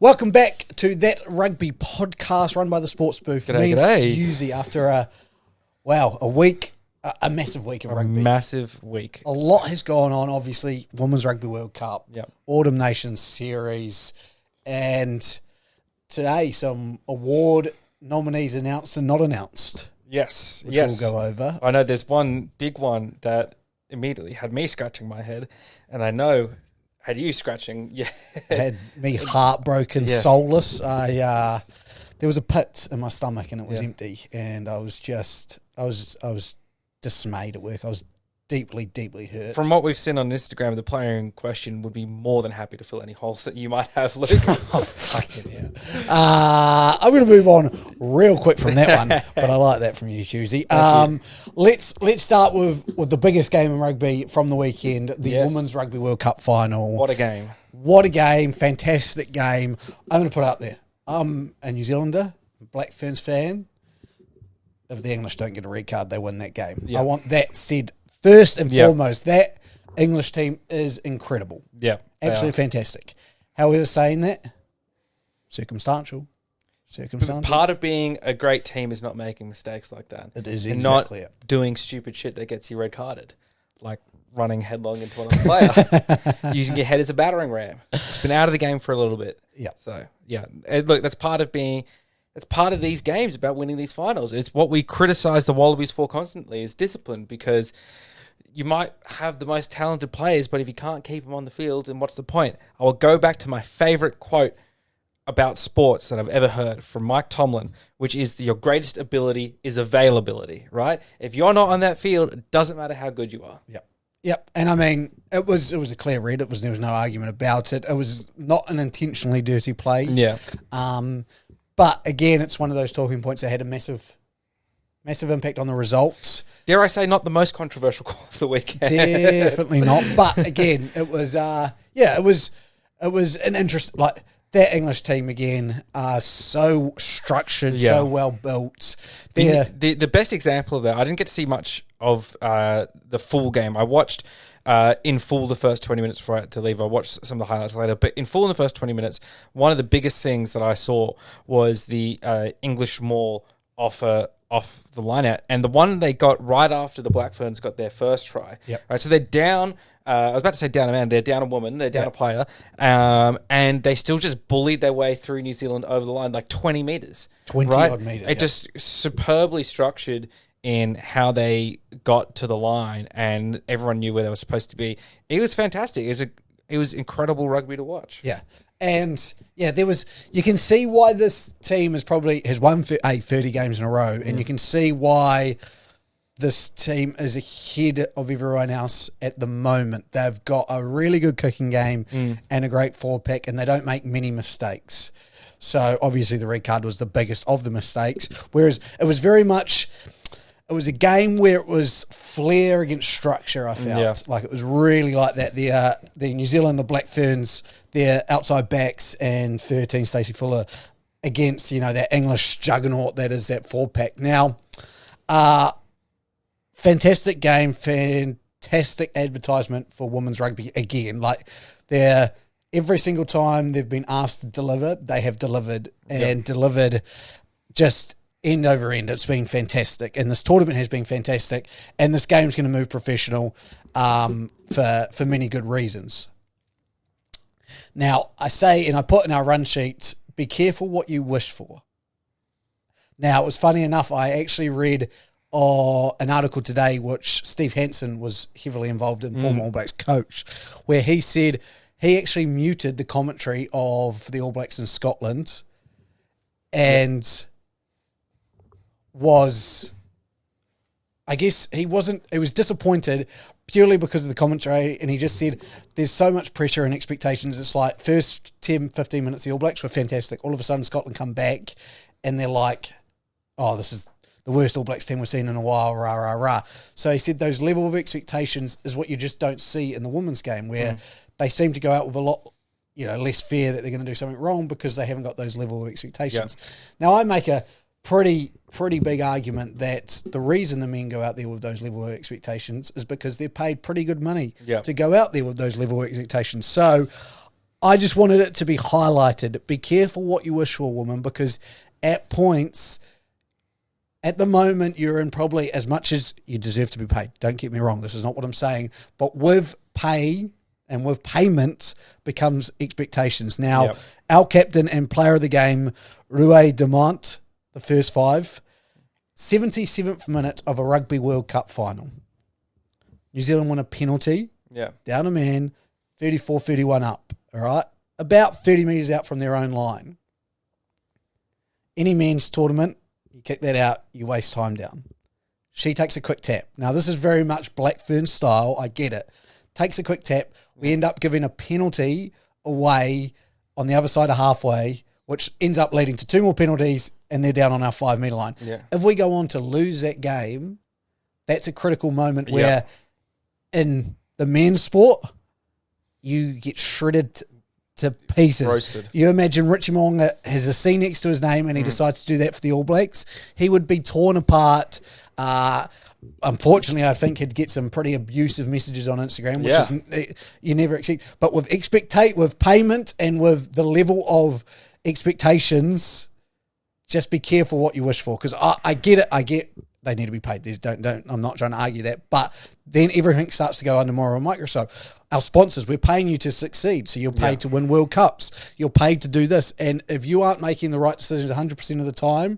Welcome back to That Rugby podcast run by the Sports Booth. G'day, g'day. Husey, after a week, a massive week of rugby. Massive week. A lot has gone on, obviously. Women's Rugby World Cup, Yep. Autumn Nations Series, and today some award nominees announced and not announced, Yes, which yes. we'll go over. I know there's one big one that immediately had me scratching my head, and I know had you scratching. Yeah, Had me heartbroken, Yeah. soulless. There was a pit in my stomach and it was Yeah. empty, and I was dismayed at work. I was deeply, deeply hurt. From what we've seen on Instagram, the player in question would be more than happy to fill any holes that you might have, Luke. Oh, fucking hell. I'm going to move on real quick from that one, but I like that from you, Husey. Let's start with the biggest game in rugby from the weekend, the Yes. Women's Rugby World Cup Final. What a game. What a game. Fantastic game. I'm going to put it up there. I'm a New Zealander, Black Ferns fan. If the English don't get a red card, they win that game. Yeah. I want that said first and Yeah. foremost. That English team is incredible. Yeah, they Absolutely are. fantastic. However, saying that, circumstantial. Part of being a great team is not making mistakes like that. It is and exactly not it. doing stupid shit that gets you red carded, like running headlong into another player, using your head as a battering ram. It's been out of the game for a little bit. Yeah. So yeah, and look, that's part of being. It's part of these games about winning these finals. It's what we criticize the Wallabies for constantly is discipline, because you might have the most talented players, but if you can't keep them on the field, then what's the point? I will go back to my favorite quote about sports that I've ever heard from Mike Tomlin, which is your greatest ability is availability, right? If you're not on that field, it doesn't matter how good you are. Yep. And I mean, it was a clear red. There was no argument about it. It was not an intentionally dirty play. Yeah. But again, it's one of those talking points that had a massive impact on the results. Dare I say not the most controversial call of the weekend. Definitely not. But again, it was it was an interest, like that English team again are so structured, Yeah. so well built. The best example of that, I didn't get to see much of the full game. I watched in full the first 20 minutes before I had to leave. I watched some of the highlights later, but in full in the first 20 minutes, one of the biggest things that I saw was the English maul off the line out, and the one they got right after the Black Ferns got their first try. Yep. Right, so they're down. I was about to say down a man. They're down a woman. They're down a player, and they still just bullied their way through New Zealand over the line, like 20 meters. 20 right? odd meters, It just superbly structured in how they got to the line, and everyone knew where they were supposed to be. It was fantastic. It was incredible rugby to watch. Yeah. And yeah, you can see why this team has won 30 games in a row, and you can see why this team is ahead of everyone else at the moment. They've got a really good kicking game and a great forward pack, and they don't make many mistakes. So obviously the red card was the biggest of the mistakes, whereas it was very much... It was a game where it was flair against structure, I felt. Yeah. Like it was really like that. The New Zealand, the Black Ferns, their outside backs and 13, Stacey Fuller, against, that English juggernaut that is that forward pack. Now, fantastic game, fantastic advertisement for women's rugby again. Like every single time they've been asked to deliver, they have delivered and delivered just end over end. It's been fantastic, and this tournament has been fantastic, and this game's going to move professional for many good reasons. Now, I say, and I put in our run sheet, be careful what you wish for. Now, it was funny enough, I actually read an article today which Steve Hansen was heavily involved in, former All Blacks coach, where he said he actually muted the commentary of the All Blacks in Scotland and was he was disappointed purely because of the commentary, and he just said there's so much pressure and expectations. It's like first 10, 15 minutes the All Blacks were fantastic. All of a sudden Scotland come back and they're like, oh, this is the worst All Blacks team we've seen in a while, rah, rah, rah. So he said those level of expectations is what you just don't see in the women's game, where they seem to go out with a lot, less fear that they're going to do something wrong because they haven't got those level of expectations. Now, I make a pretty big argument that the reason the men go out there with those level of expectations is because they're paid pretty good money to go out there with those level of expectations. So I just wanted it to be highlighted. Be careful what you wish for, woman, because at points, at the moment, you're in probably as much as you deserve to be paid. Don't get me wrong. This is not what I'm saying. But with pay and with payments becomes expectations. Now, our captain and player of the game, Rue Demont, the first 5, 77th minute of a Rugby World Cup final. New Zealand won a penalty. Yeah. Down a man, 34-31 up. All right? About 30 metres out from their own line. Any men's tournament, you kick that out, you waste time down. She takes a quick tap. Now, this is very much Blackfern style. I get it. Takes a quick tap. We end up giving a penalty away on the other side of halfway, which ends up leading to 2 more penalties, and they're down on our 5-metre line. Yeah. If we go on to lose that game, that's a critical moment where in the men's sport, you get shredded to pieces. Roasted. You imagine Richie Mo'unga has a C next to his name and he decides to do that for the All Blacks. He would be torn apart. Unfortunately, I think he'd get some pretty abusive messages on Instagram, which is you never expect. But with with payment and with the level of expectations, just be careful what you wish for. Because I get it. I get they need to be paid. I'm not trying to argue that. But then everything starts to go under more of a microscope. Our sponsors, we're paying you to succeed. So you're paid to win World Cups. You're paid to do this. And if you aren't making the right decisions 100% of the time,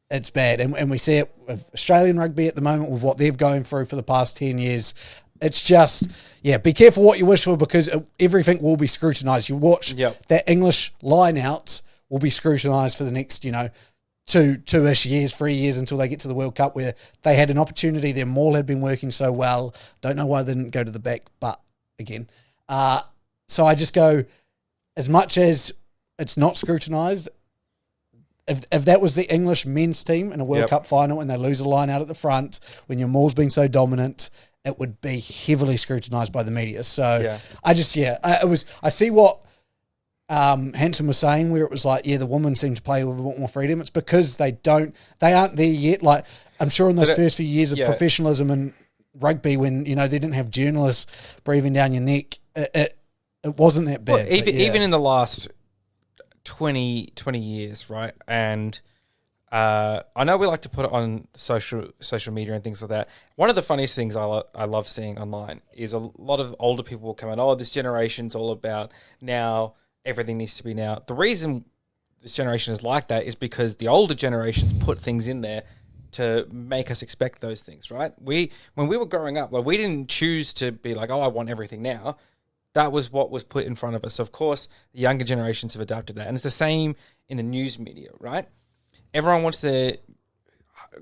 it's bad. And we see it with Australian rugby at the moment with what they've going through for the past 10 years. It's just, be careful what you wish for because everything will be scrutinised. You watch that English line-out will be scrutinised for the next, two-ish years, 3 years until they get to the World Cup where they had an opportunity. Their maul had been working so well. Don't know why they didn't go to the back, but again. So I just go, as much as it's not scrutinised, if that was the English men's team in a World Cup final and they lose a line out at the front when your maul's been so dominant, it would be heavily scrutinised by the media. So I just, I see what Hanson was saying where it was like, the women seem to play with a bit more freedom. It's because they aren't there yet. Like, I'm sure in those first few years of professionalism in rugby when, they didn't have journalists breathing down your neck, it wasn't that bad. Well, even in the last 20 years, right? And I know we like to put it on social media and things like that. One of the funniest things I love seeing online is a lot of older people will come out, this generation's all about now, everything needs to be now. The reason this generation is like that is because the older generations put things in there to make us expect those things, right? When we were growing up, we didn't choose to be like, I want everything now. That was what was put in front of us. Of course, the younger generations have adapted that. And it's the same in the news media, right? Everyone wants their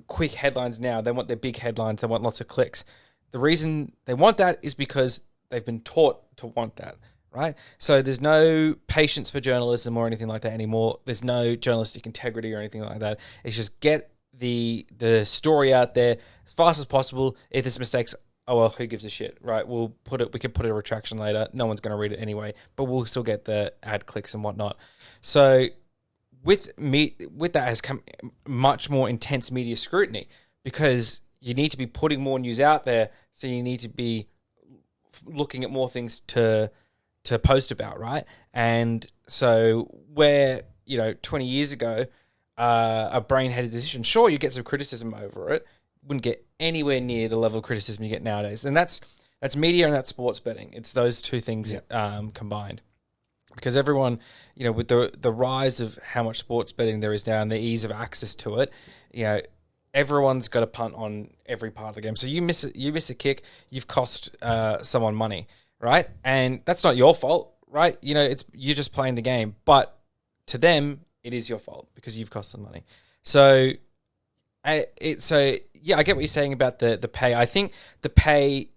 quick headlines now. They want their big headlines. They want lots of clicks. The reason they want that is because they've been taught to want that, right? So there's no patience for journalism or anything like that anymore. There's no journalistic integrity or anything like that. It's just get the story out there as fast as possible. If there's mistakes, who gives a shit, right? We can put a retraction later. No one's going to read it anyway, but we'll still get the ad clicks and whatnot. So with that has come much more intense media scrutiny because you need to be putting more news out there. So you need to be looking at more things to post about, right? And so where, 20 years ago, a brain-headed decision, sure, you get some criticism over it, wouldn't get anywhere near the level of criticism you get nowadays. And that's media and that's sports betting. It's those two things combined. Because everyone, with the rise of how much sports betting there is now and the ease of access to it, everyone's got a punt on every part of the game. So you miss a kick, you've cost someone money, right? And that's not your fault, right? You're just playing the game. But to them, it is your fault because you've cost them money. So I get what you're saying about the pay. I think the pay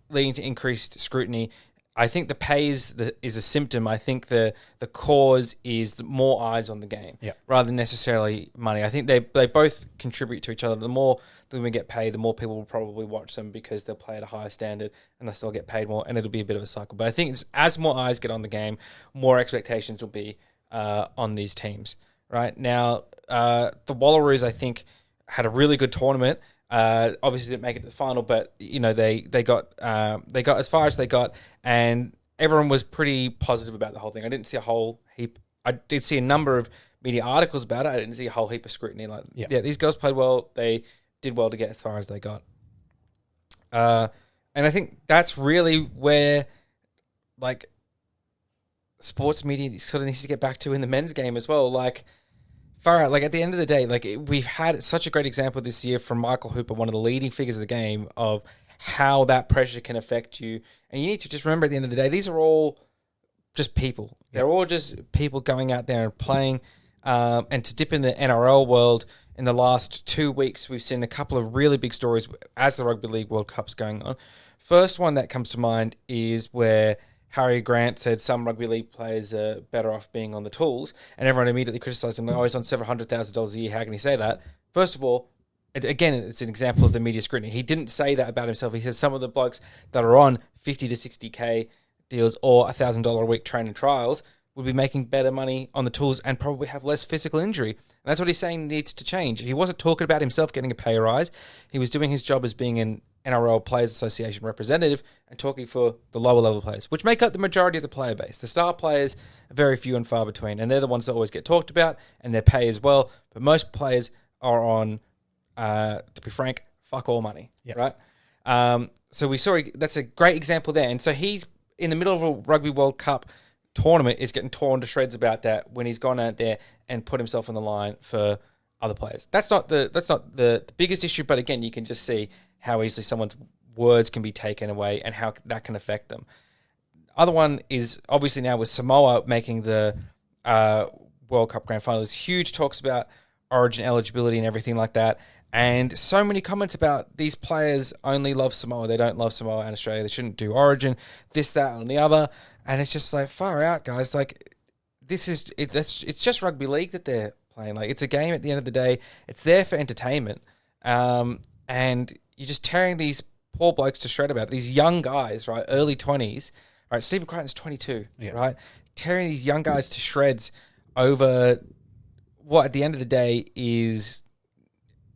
leading to increased scrutiny. I think the pay is a symptom. I think the cause is more eyes on the game rather than necessarily money. I think they both contribute to each other. The more that we get paid, the more people will probably watch them because they'll play at a higher standard and they'll still get paid more, and it'll be a bit of a cycle. But I think as more eyes get on the game, more expectations will be on these teams. Right now, the Wallaroos, I think, had a really good tournament. Obviously didn't make it to the final, but they got as far as they got, and everyone was pretty positive about the whole thing. I didn't see a whole heap. I did see a number of media articles about it. I didn't see a whole heap of scrutiny. Like, yeah, these girls played well. They did well to get as far as they got. And I think that's really where, like, sports media sort of needs to get back to in the men's game as well. Like, far out, like, at the end of the day, like, we've had such a great example this year from Michael Hooper, one of the leading figures of the game, of how that pressure can affect you. And you need to just remember at the end of the day, these are all just people. They're all just people going out there and playing. And to dip in the NRL world, in the last 2 weeks, we've seen a couple of really big stories as the Rugby League World Cup's going on. First one that comes to mind is where Harry Grant said some rugby league players are better off being on the tools, and everyone immediately criticised him. Oh, he's on $700,000 a year. How can he say that? First of all, again, it's an example of the media scrutiny. He didn't say that about himself. He said some of the blokes that are on 50 to 60K deals or $1,000 a week training trials would be making better money on the tools and probably have less physical injury. And that's what he's saying needs to change. He wasn't talking about himself getting a pay rise. He was doing his job as being an NRL Players Association representative and talking for the lower level players, which make up the majority of the player base. The star players are very few and far between, and they're the ones that always get talked about, and their pay as well. But most players are on, to be frank, fuck all money, right? So we saw that's a great example there. And so he's in the middle of a Rugby World Cup tournament is getting torn to shreds about that when he's gone out there and put himself on the line for other players. That's not the biggest issue, but again, you can just see how easily someone's words can be taken away and how that can affect them. Other one is obviously now with Samoa making the World Cup Grand Final. There's huge talks about Origin eligibility and everything like that. And so many comments about these players only love Samoa. They don't love Samoa and Australia. They shouldn't do Origin, this, that, and the other. And it's just like, far out, guys. Like, it's just rugby league that they're playing. Like, it's a game at the end of the day. It's there for entertainment. And you're just tearing these poor blokes to shred about it. These young guys, right, early 20s. Right, Stephen Crichton's 22, right? Tearing these young guys to shreds over what, at the end of the day, is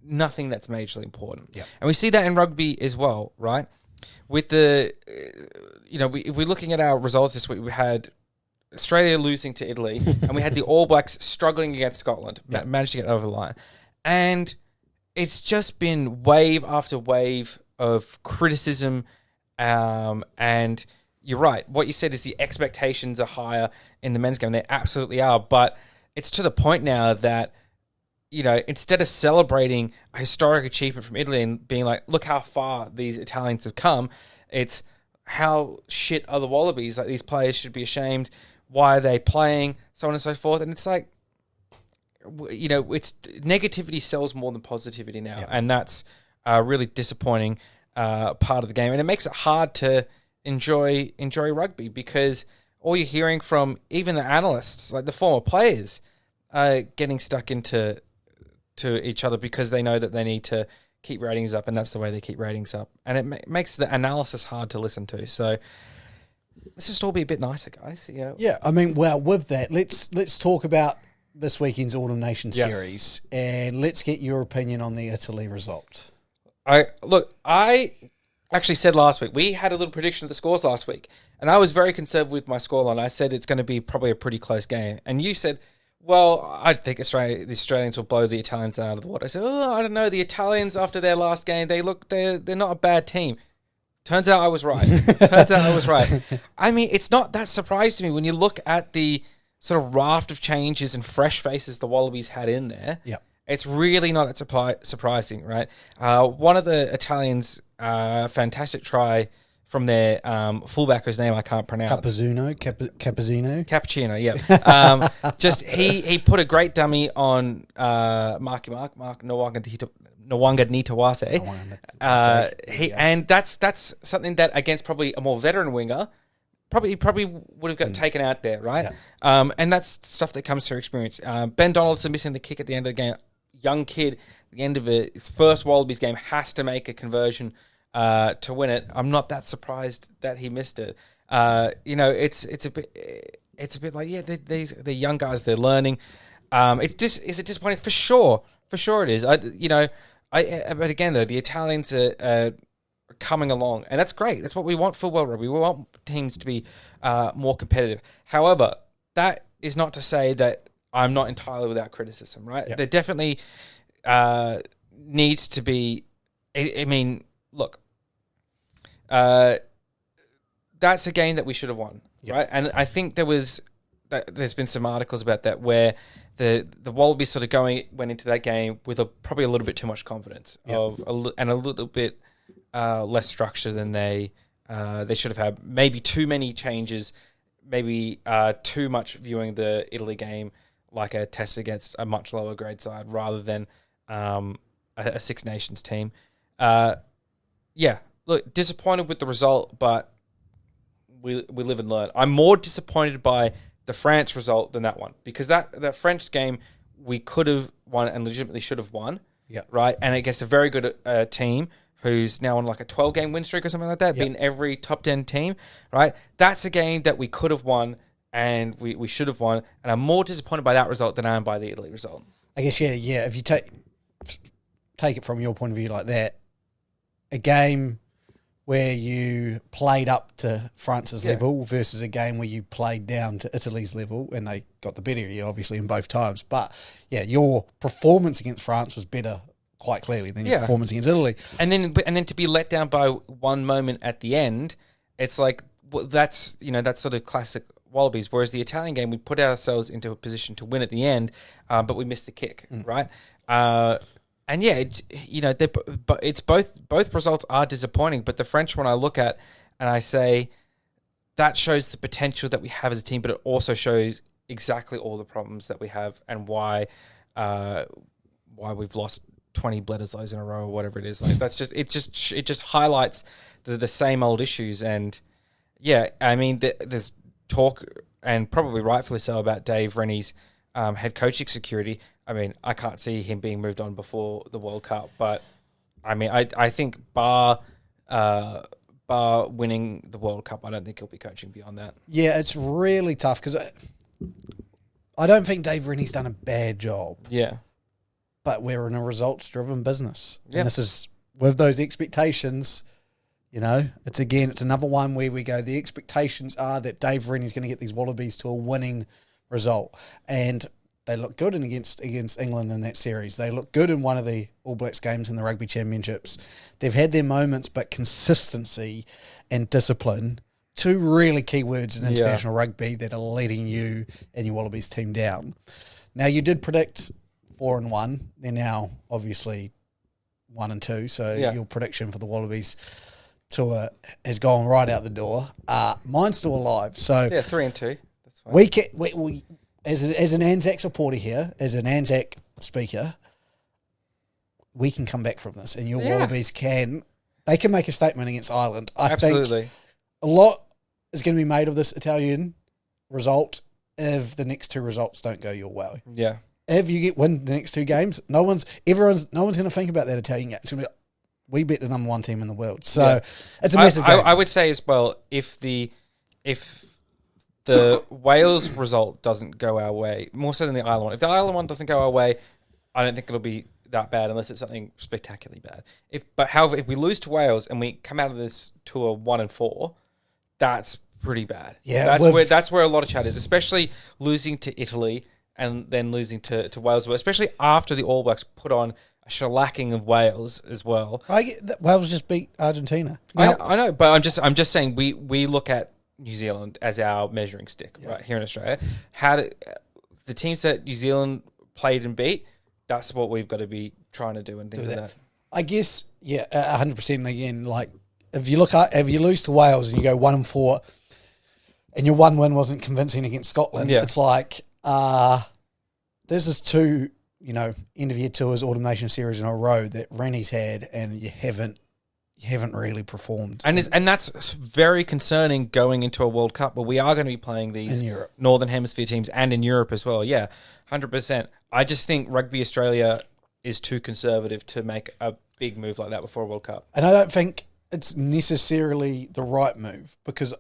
nothing that's majorly important. And we see that in rugby as well, right? With the, if we're looking at our results this week, we had Australia losing to Italy, and we had the All Blacks struggling against Scotland, managed to get over the line. And it's just been wave after wave of criticism, and you're right. What you said is the expectations are higher in the men's game. They absolutely are, but it's to the point now that, instead of celebrating a historic achievement from Italy and being like, look how far these Italians have come, it's how shit are the Wallabies. Like, these players should be ashamed. Why are they playing? So on and so forth. And it's like, it's negativity sells more than positivity now. And that's a really disappointing part of the game. And it makes it hard to enjoy rugby because all you're hearing from even the analysts, like the former players, are getting stuck into each other because they know that they need to keep ratings up, and that's the way they keep ratings up. And it makes the analysis hard to listen to. So let's just all be a bit nicer, guys. Yeah, I mean, well, with that, let's talk about this weekend's Autumn Nation series, and let's get your opinion on the Italy result. I actually said last week, we had a little prediction of the scores last week, and I was very conservative with my scoreline. I said it's going to be probably a pretty close game. And you said, well, I think the Australians will blow the Italians out of the water. I said, I don't know. The Italians, after their last game, they're not a bad team. Turns out I was right. I mean, it's not that surprising to me when you look at the sort of raft of changes and fresh faces the Wallabies had in there. It's really not that surprising, right? One of the Italians, fantastic try from their fullback, whose name I can't pronounce. Cappuccino, yeah. Just he put a great dummy on Mark Nwanga Nitawase. And that's something that against probably a more veteran winger, probably would have got taken out there, right? And that's stuff that comes through experience. Ben Donaldson missing the kick at the end of the game. Young kid, at the end of his first Wallabies game, has to make a conversion to win it. I'm not that surprised that he missed it. It's a bit like, they're young guys, they're learning. Is it disappointing? For sure it is. But again though, the Italians are coming along, and that's great. That's what we want for World Rugby. We want teams to be more competitive. However, that is not to say that I'm not entirely without criticism, right? Yep. There definitely needs to be. I mean, look, that's a game that we should have won, right? And I think there's been some articles about that where the Wallabies sort of went into that game with probably a little bit too much confidence and a little bit less structure than they should have had. Maybe too many changes, maybe too much viewing the Italy game like a test against a much lower grade side rather than a Six Nations team. Look, disappointed with the result, but we live and learn. I'm more disappointed by the France result than that one, because that French game we could have won and legitimately should have won, right? And against a very good team who's now on like a 12-game win streak or something like that, beating every top 10 team, right? That's a game that we could have won and we should have won, and I'm more disappointed by that result than I am by the Italy result. I guess, if you take it from your point of view like that, a game where you played up to France's level versus a game where you played down to Italy's level, and they got the better of you, obviously, in both times. But, your performance against France was better, quite clearly, than your performance against Italy. And then to be let down by one moment at the end, it's like, that's sort of classic Wallabies. Whereas the Italian game, we put ourselves into a position to win at the end, but we missed the kick, right? And but it's both results are disappointing. But the French one I look at and I say that shows the potential that we have as a team, but it also shows exactly all the problems that we have and why we've lost 20 Bledisloes in a row or whatever it is. Like it just highlights the same old issues. And I mean there's talk, and probably rightfully so, about Dave Rennie's head coaching security. I mean, I can't see him being moved on before the World Cup, but I mean, I think bar winning the World Cup, I don't think he'll be coaching beyond that. Yeah, it's really tough because I don't think Dave Rennie's done a bad job. Yeah. But we're in a results-driven business. Yeah. And this is, with those expectations, it's another one where we go, the expectations are that Dave Rennie's going to get these Wallabies to a winning result. And they look good against England in that series. They look good in one of the All Blacks games in the Rugby Championships. They've had their moments, but consistency and discipline, two really key words in international rugby that are letting you and your Wallabies team down. Now, you did predict 4-1. They're now obviously 1-2. So your prediction for the Wallabies tour has gone right out the door. Mine's still alive. So 3-2. That's fine. We as an Anzac supporter here, as an Anzac speaker, we can come back from this, and your Wallabies can make a statement against Ireland. I think a lot is going to be made of this Italian result if the next two results don't go your way. Yeah. If you win the next two games, no one's going to think about that Italian game. It's going to be, we beat the number one team in the world. So it's a massive game. I would say as well, if the Wales result doesn't go our way, more so than the Ireland one. If the Ireland one doesn't go our way, I don't think it'll be that bad unless it's something spectacularly bad. However, if we lose to Wales and we come out of this tour 1-4, that's pretty bad. Yeah, that's where a lot of chat is, especially losing to Italy and then losing to Wales, especially after the All Blacks put on a shellacking of Wales as well. I get that Wales just beat Argentina. I know, but I'm just saying we look at New Zealand as our measuring stick right here in Australia. The teams that New Zealand played and beat, that's what we've got to be trying to do and things like that. I guess 100% again. Like if you lose to Wales and you go 1-4, and your one win wasn't convincing against Scotland, it's like this is two end of year tours, Autumn Nation series in a row that Rennie's had, and you haven't really performed. And that's very concerning going into a World Cup, but we are going to be playing these Northern Hemisphere teams and in Europe as well. Yeah, 100%. I just think Rugby Australia is too conservative to make a big move like that before a World Cup. And I don't think it's necessarily the right move, because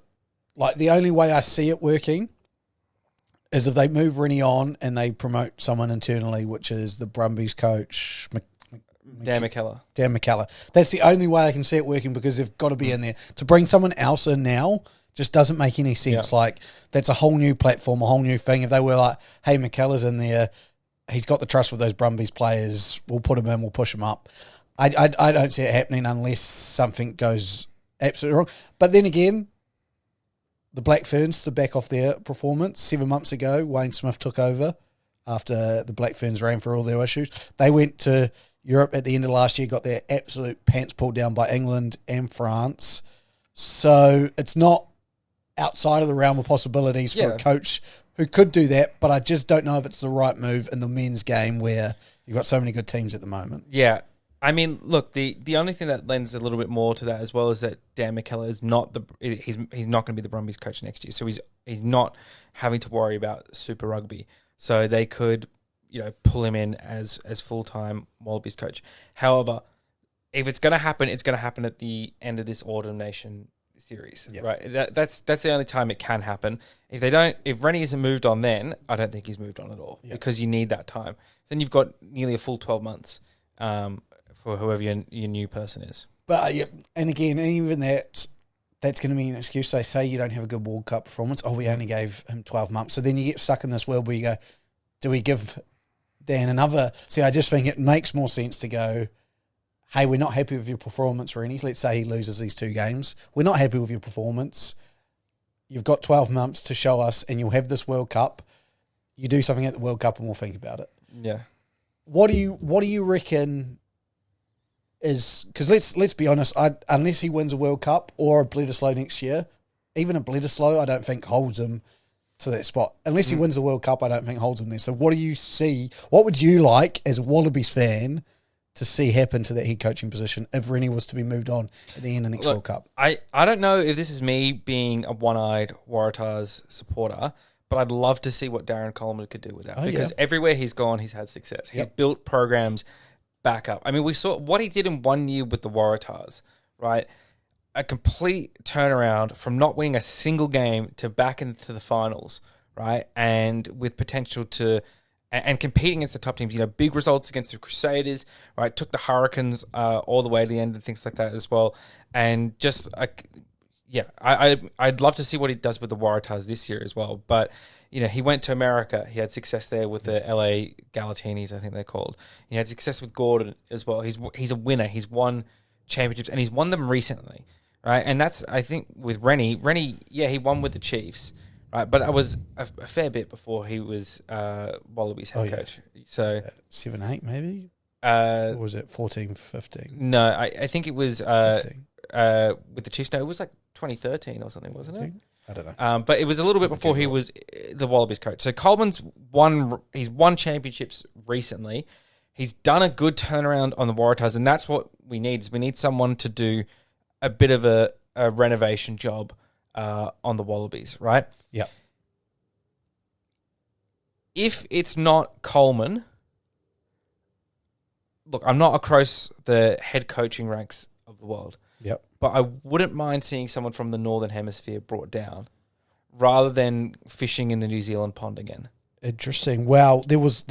the only way I see it working is if they move Rennie on and they promote someone internally, which is the Brumbies coach, Dan McKellar. Dan McKellar. That's the only way I can see it working because they've got to be in there. To bring someone else in now just doesn't make any sense. Yeah. Like, that's a whole new platform, a whole new thing. If they were like, hey, McKellar's in there, he's got the trust with those Brumbies players, we'll put him in, we'll push him up. I don't see it happening unless something goes absolutely wrong. But then again, the Black Ferns, to back off their performance, 7 months ago, Wayne Smith took over after the Black Ferns ran for all their issues. They went to Europe at the end of last year, got their absolute pants pulled down by England and France. So it's not outside of the realm of possibilities for a coach who could do that, but I just don't know if it's the right move in the men's game where you've got so many good teams at the moment. Yeah. I mean, look, the only thing that lends a little bit more to that as well is that Dan McKellar is not he's not going to be the Brumbies coach next year, so he's not having to worry about Super Rugby. So they could, pull him in as full-time Wallabies coach. However, if it's going to happen, it's going to happen at the end of this Autumn Nation series, right? That's the only time it can happen. If Rennie isn't moved on, then I don't think he's moved on at all because you need that time. Then you've got nearly a full 12 months. For whoever your new person is. But and again, even that's going to be an excuse. They say you don't have a good World Cup performance. Oh, we only gave him 12 months. So then you get stuck in this world where you go, do we give Dan another? See, I just think it makes more sense to go, hey, we're not happy with your performance, Rennie. Let's say he loses these 2 games. We're not happy with your performance. You've got 12 months to show us and you'll have this World Cup. You do something at the World Cup and we'll think about it. Yeah. What do you reckon is, because let's be honest, unless he wins a World Cup or a Bledisloe next year, even a Bledisloe I don't think holds him to that spot. Unless he wins the World Cup, I don't think holds him there. So what do you see, what would you like as a Wallabies fan to see happen to that head coaching position if Rennie was to be moved on at the end of next World Cup? I don't know if this is me being a one-eyed Waratahs supporter, but I'd love to see what Darren Coleman could do with that. Because everywhere he's gone, he's had success. He's built programs back up. I mean, we saw what he did in 1 year with the Waratahs, right? A complete turnaround from not winning a single game to back into the finals, right? And with potential to and competing against the top teams, big results against the Crusaders, right? Took the Hurricanes all the way to the end and things like that as well. And just, I'd love to see what he does with the Waratahs this year as well. But he went to America. He had success there with the LA Galatinis, I think they're called. He had success with Gordon as well. He's a winner. He's won championships, and he's won them recently, right? And that's, I think, with Rennie. Rennie, he won with the Chiefs, right? But it was a fair bit before he was Wallabies head coach. So 7-8 maybe? Or was it 14-15? No, I think it was 15. With the Chiefs. No, it was like 2013 or something, wasn't it? I don't know. But it was a little bit before he was the Wallabies coach. So Coleman's won championships recently. He's done a good turnaround on the Waratahs, and that's what we need. Is we need someone to do a bit of a renovation job on the Wallabies, right? Yeah. If it's not Coleman, look, I'm not across the head coaching ranks of the world. Yep. But I wouldn't mind seeing someone from the Northern Hemisphere brought down rather than fishing in the New Zealand pond again. Interesting. Well, there was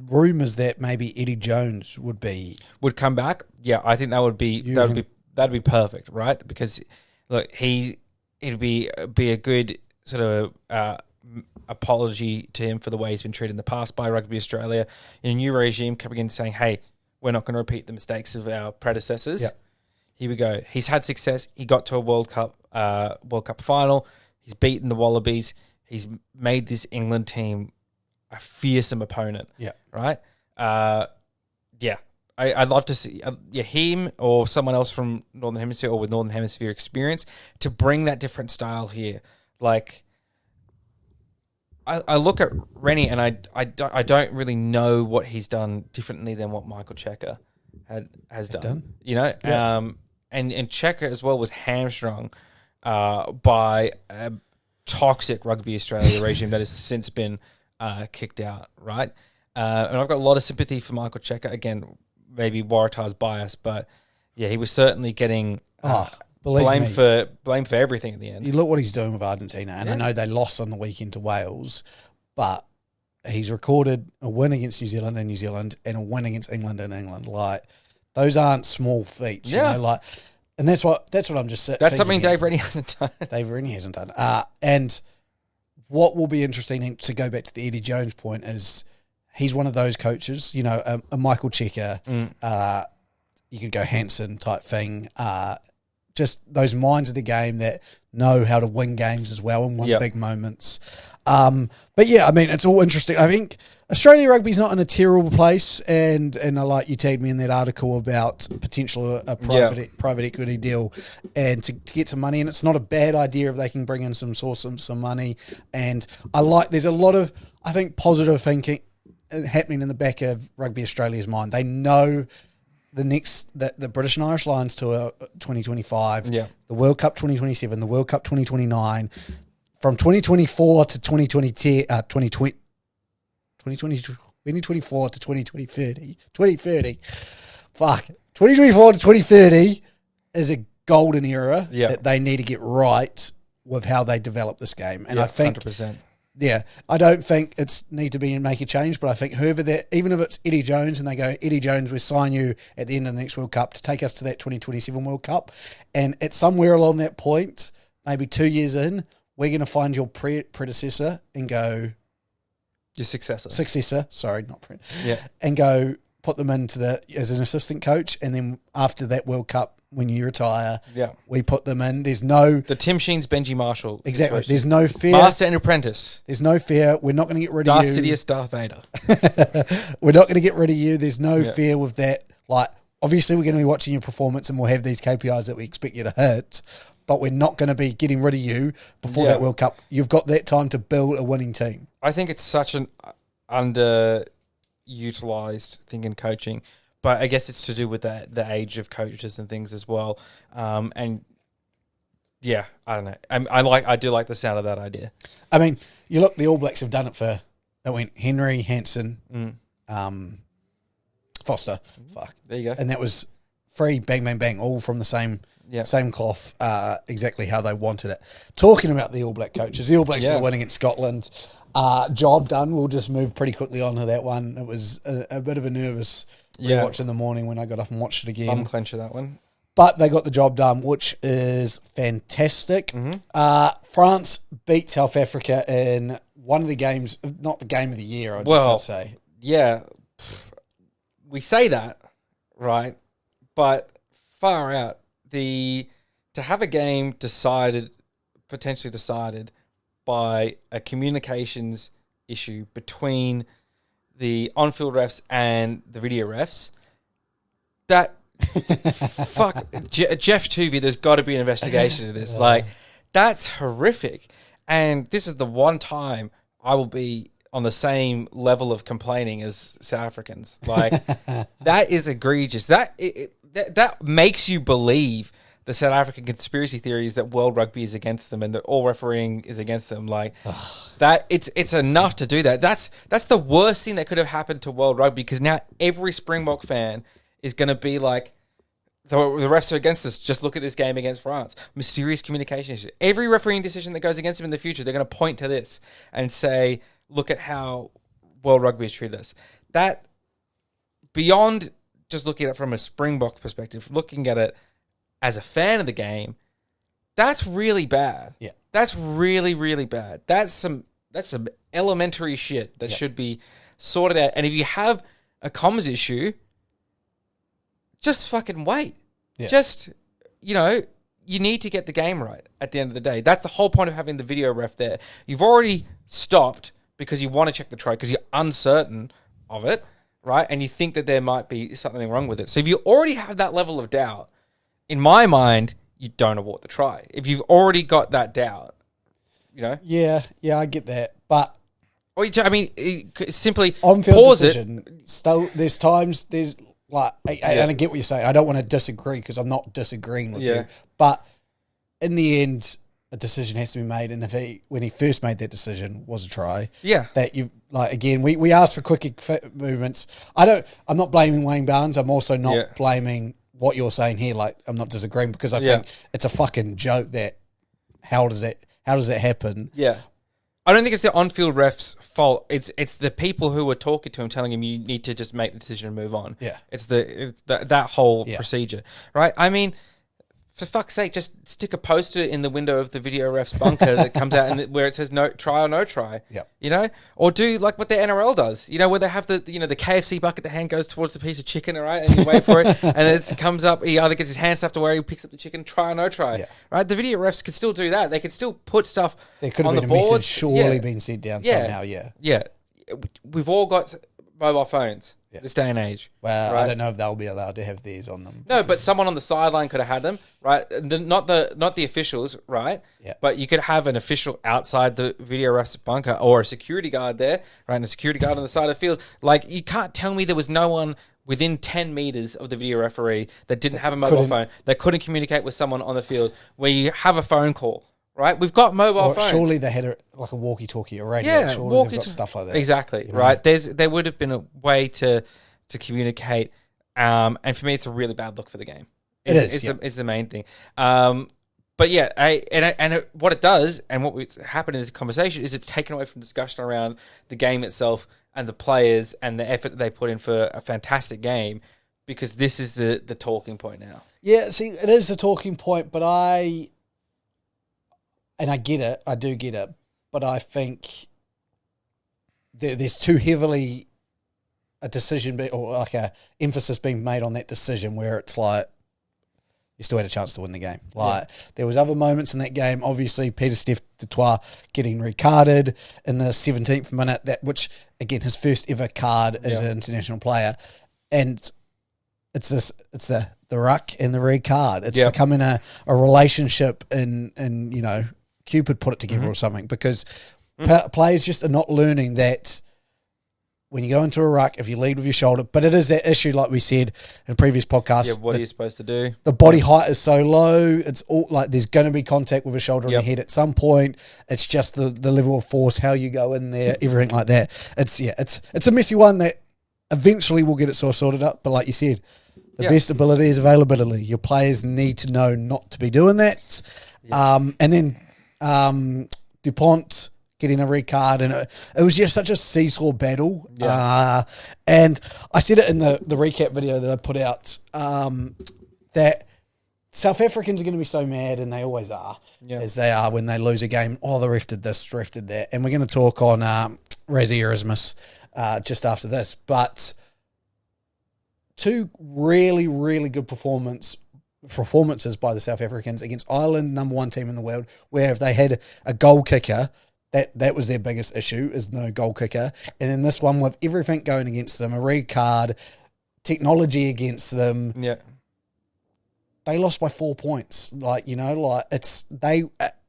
rumours that maybe Eddie Jones would come back. Yeah, I think that'd be perfect, right? Because look, it'd be a good sort of apology to him for the way he's been treated in the past by Rugby Australia. In a new regime coming in saying, hey, we're not going to repeat the mistakes of our predecessors. Yep. Here we go. He's had success. He got to a World Cup final. He's beaten the Wallabies. He's made this England team a fearsome opponent. Yeah. Right? I'd love to see him or someone else from Northern Hemisphere or with Northern Hemisphere experience to bring that different style here. Like, I look at Rennie and I don't really know what he's done differently than what Michael Checker has done. Yeah. And Checker as well was hamstrung by a toxic Rugby Australia regime that has since been kicked out, right? And I've got a lot of sympathy for Michael Checker. Again, maybe Waratah's bias, but he was certainly getting blamed for everything at the end. You look what he's doing with Argentina, and I know they lost on the weekend to Wales, but he's recorded a win against New Zealand and a win against England and England. Like, Those aren't small feats, Yeah. you know, like, and that's what I'm just saying. That's something Dave Rennie hasn't done. Dave Rennie hasn't done. And what will be interesting to go back to the Eddie Jones point is he's one of those coaches, you know, a Michael Checker, you could go Hansen type thing, just those minds of the game that know how to win games as well and win big moments. But yeah, I mean, it's all interesting. I think Australia rugby's not in a terrible place, and I like you tagged me in that article about potential a private equity deal, and to get some money. And it's not a bad idea if they can bring in some money. And I like there's a lot of I think positive thinking happening in the back of Rugby Australia's mind. They know the British and Irish Lions Tour 2025, the World Cup 2027, the World Cup 2029, from 2024 to 2024 to 2030. Fuck. 2024 to 2030 is a golden era that they need to get right with how they develop this game. And I think 100%. Yeah, I don't think it's need to be and make a change, but I think whoever that, even if it's Eddie Jones and they go, Eddie Jones, we sign you at the end of the next World Cup to take us to that 2027 World Cup, and at somewhere along that point, maybe 2 years in, we're going to find your predecessor and go, your successor, sorry, not and go put them into as an assistant coach, and then after that World Cup, when you retire, we put them in. There's no... The Tim Sheens, Benji Marshall. Exactly. There's no fear. Master and apprentice. There's no fear. We're not going to get rid of you. Darth Sidious, Darth Vader. We're not going to get rid of you. There's no fear with that. Like, obviously, we're going to be watching your performance and we'll have these KPIs that we expect you to hit, but we're not going to be getting rid of you before that World Cup. You've got that time to build a winning team. I think it's such an underutilized thing in coaching. But I guess it's to do with the age of coaches and things as well. And yeah, I don't know. I do like the sound of that idea. I mean, you look, the All Blacks have done it for. It went Henry, Hansen, Foster. Fuck, there you go. And that was free, bang, bang, bang, all from the same cloth. Exactly how they wanted it. Talking about the All Black coaches, the All Blacks were winning at Scotland. Job done. We'll just move pretty quickly on to that one. It was a bit of a nervous. Watch in the morning when I got up and watched it again. Bum clencher that one. But they got the job done, which is fantastic. France beat South Africa in one of the games, not the game of the year, I just want to say. Yeah, we say that, right? But far out, to have a game potentially decided by a communications issue between the on-field refs and the video refs, that fuck Jeff Tuvey, there's got to be an investigation of this. Like, that's horrific. And this is the one time I will be on the same level of complaining as South Africans. Like, that is egregious. That makes you believe the South African conspiracy theories that World Rugby is against them and that all refereeing is against them. Like, that it's enough to do that. That's the worst thing that could have happened to World Rugby, because now every Springbok fan is going to be like, the refs are against us. Just look at this game against France. Mysterious communication issue. Every refereeing decision that goes against them in the future, they're going to point to this and say, look at how World Rugby has treated us. That, beyond just looking at it from a Springbok perspective, looking at it as a fan of the game, that's really bad. Yeah. That's really, really bad. That's some elementary shit that should be sorted out. And if you have a comms issue, just fucking wait. Yeah. Just, you need to get the game right at the end of the day. That's the whole point of having the video ref there. You've already stopped because you want to check the try, because you're uncertain of it, right? And you think that there might be something wrong with it. So if you already have that level of doubt, in my mind, you don't award the try. If you've already got that doubt, Yeah, I get that. But simply on-field pause decision, still, there's times, and I get what you're saying. I don't want to disagree because I'm not disagreeing with you. But in the end, a decision has to be made. And when he first made that decision, was a try. Yeah. That again, we asked for quicker movements. I'm not blaming Wayne Barnes. I'm also not blaming what you're saying here. Like, I'm not disagreeing, because I think it's a fucking joke that how does that happen? Yeah. I don't think it's the on-field ref's fault. It's the people who were talking to him, telling him you need to just make the decision and move on. Yeah. It's that whole procedure, right? I mean, for fuck's sake, just stick a poster in the window of the video ref's bunker that comes out and where it says no try or no try. Yep. You know, or do like what the NRL does. You know, where they have the KFC bucket. The hand goes towards the piece of chicken, all right, and you wait for it, and it comes up. He either gets his hand stuffed away, he picks up the chicken. Try or no try. Yeah. Right. The video refs can still do that. They can still put stuff. There could have on been the a board. message surely been sent down somehow. Yeah. Yeah. We've all got mobile phones this day and age. Well, right? I don't know if they'll be allowed to have theirs on them. No, but someone on the sideline could have had them, right? Not the officials, right? Yeah. But you could have an official outside the video ref's bunker or a security guard there, right? And a security guard on the side of the field. Like, you can't tell me there was no one within 10 meters of the video referee that didn't have a mobile phone, that couldn't communicate with someone on the field, where you have a phone call. Right, we've got mobile phones. Surely they had a walkie-talkie already. Yeah, surely they've got stuff like that. Exactly, you know? Right. There would have been a way to communicate, and for me, it's a really bad look for the game. It's the main thing. But yeah, what it does, and what happened in this conversation, is it's taken away from discussion around the game itself and the players and the effort that they put in for a fantastic game, because this is the talking point now. Yeah, see, it is the talking point, but I get it, I do get it, but I think there's too heavily a decision or like a emphasis being made on that decision where it's like you still had a chance to win the game. Like there was other moments in that game. Obviously, Peter Steph Dutois getting recarded in the 17th minute, which again his first ever card as an international player, and it's the ruck and the red card. It's becoming a relationship and you know. Cupid put it together or something, because players just are not learning that when you go into a ruck, if you lead with your shoulder, but it is that issue, like we said in previous podcasts. Yeah, what are you supposed to do? The body height is so low. It's all like there's going to be contact with a shoulder and a head at some point. It's just the level of force, how you go in there, everything like that. It's a messy one that eventually we'll get it sort of sorted up. But like you said, the best ability is availability. Your players need to know not to be doing that. And then DuPont getting a red card, and it was just such a seesaw battle. And I said it in the recap video that I put out, that South Africans are going to be so mad, and they always are, as they are when they lose a game. Oh, the ref did this, the ref did that. And we're going to talk on Rassie Erasmus just after this. But two really, really good performances by the South Africans against Ireland, number one team in the world, where if they had a goal kicker, that was their biggest issue, is no goal kicker. And then this one with everything going against them, a red card, technology against them. Yeah. They lost by 4 points. Like, you know, like they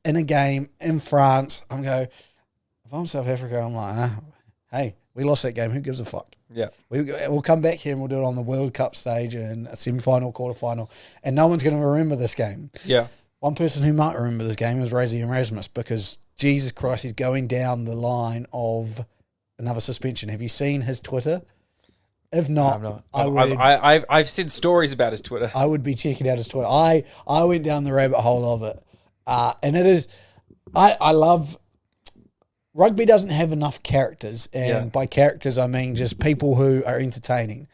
in a game in France, if I'm South Africa, I'm like, hey, we lost that game. Who gives a fuck? Yeah. We'll come back here and we'll do it on the World Cup stage and a semi-final, quarter-final, and no one's going to remember this game. Yeah. One person who might remember this game is Rassie Erasmus, because Jesus Christ, he's going down the line of another suspension. Have you seen his Twitter? If not, no, I've seen stories about his Twitter. I would be checking out his Twitter. I went down the rabbit hole of it, and it is. I love. Rugby doesn't have enough characters, and by characters I mean just people who are entertaining.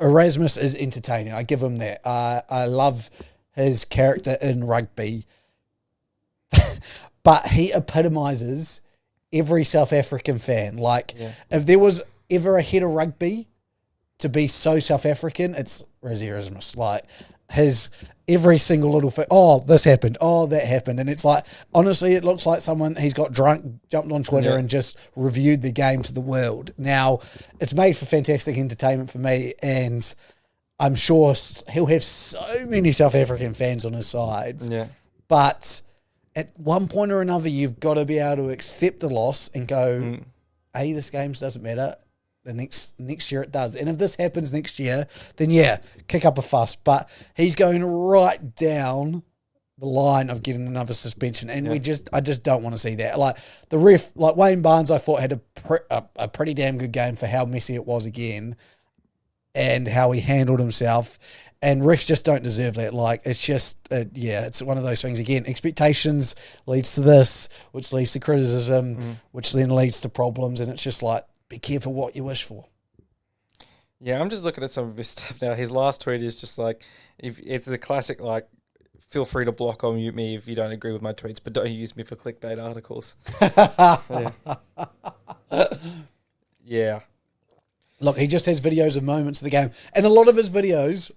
Erasmus is entertaining. I give him that. I love his character in rugby, but he epitomises every South African fan. Like, if there was ever a head of rugby to be so South African, it's Rassie Erasmus. Like, his every single little thing, oh, this happened, oh, that happened. And it's like, honestly, it looks like he's got drunk, jumped on Twitter and just reviewed the game to the world. Now, it's made for fantastic entertainment for me, and I'm sure he'll have so many South African fans on his sides. Yeah. But at one point or another, you've got to be able to accept the loss and go, hey, this game doesn't matter. The next year it does. And if this happens next year, then kick up a fuss. But he's going right down the line of getting another suspension. And I just don't want to see that. Like, the ref, like Wayne Barnes, I thought had a pretty damn good game for how messy it was again. and how he handled himself. And refs just don't deserve that. Like, it's just, it's one of those things. Again, expectations leads to this, which leads to criticism, which then leads to problems. And it's just like, be careful what you wish for. Yeah, I'm just looking at some of his stuff now. His last tweet is just like, if it's the classic, like, feel free to block or mute me if you don't agree with my tweets, but don't use me for clickbait articles. Yeah. Look, he just has videos of moments of the game. And a lot of his videos,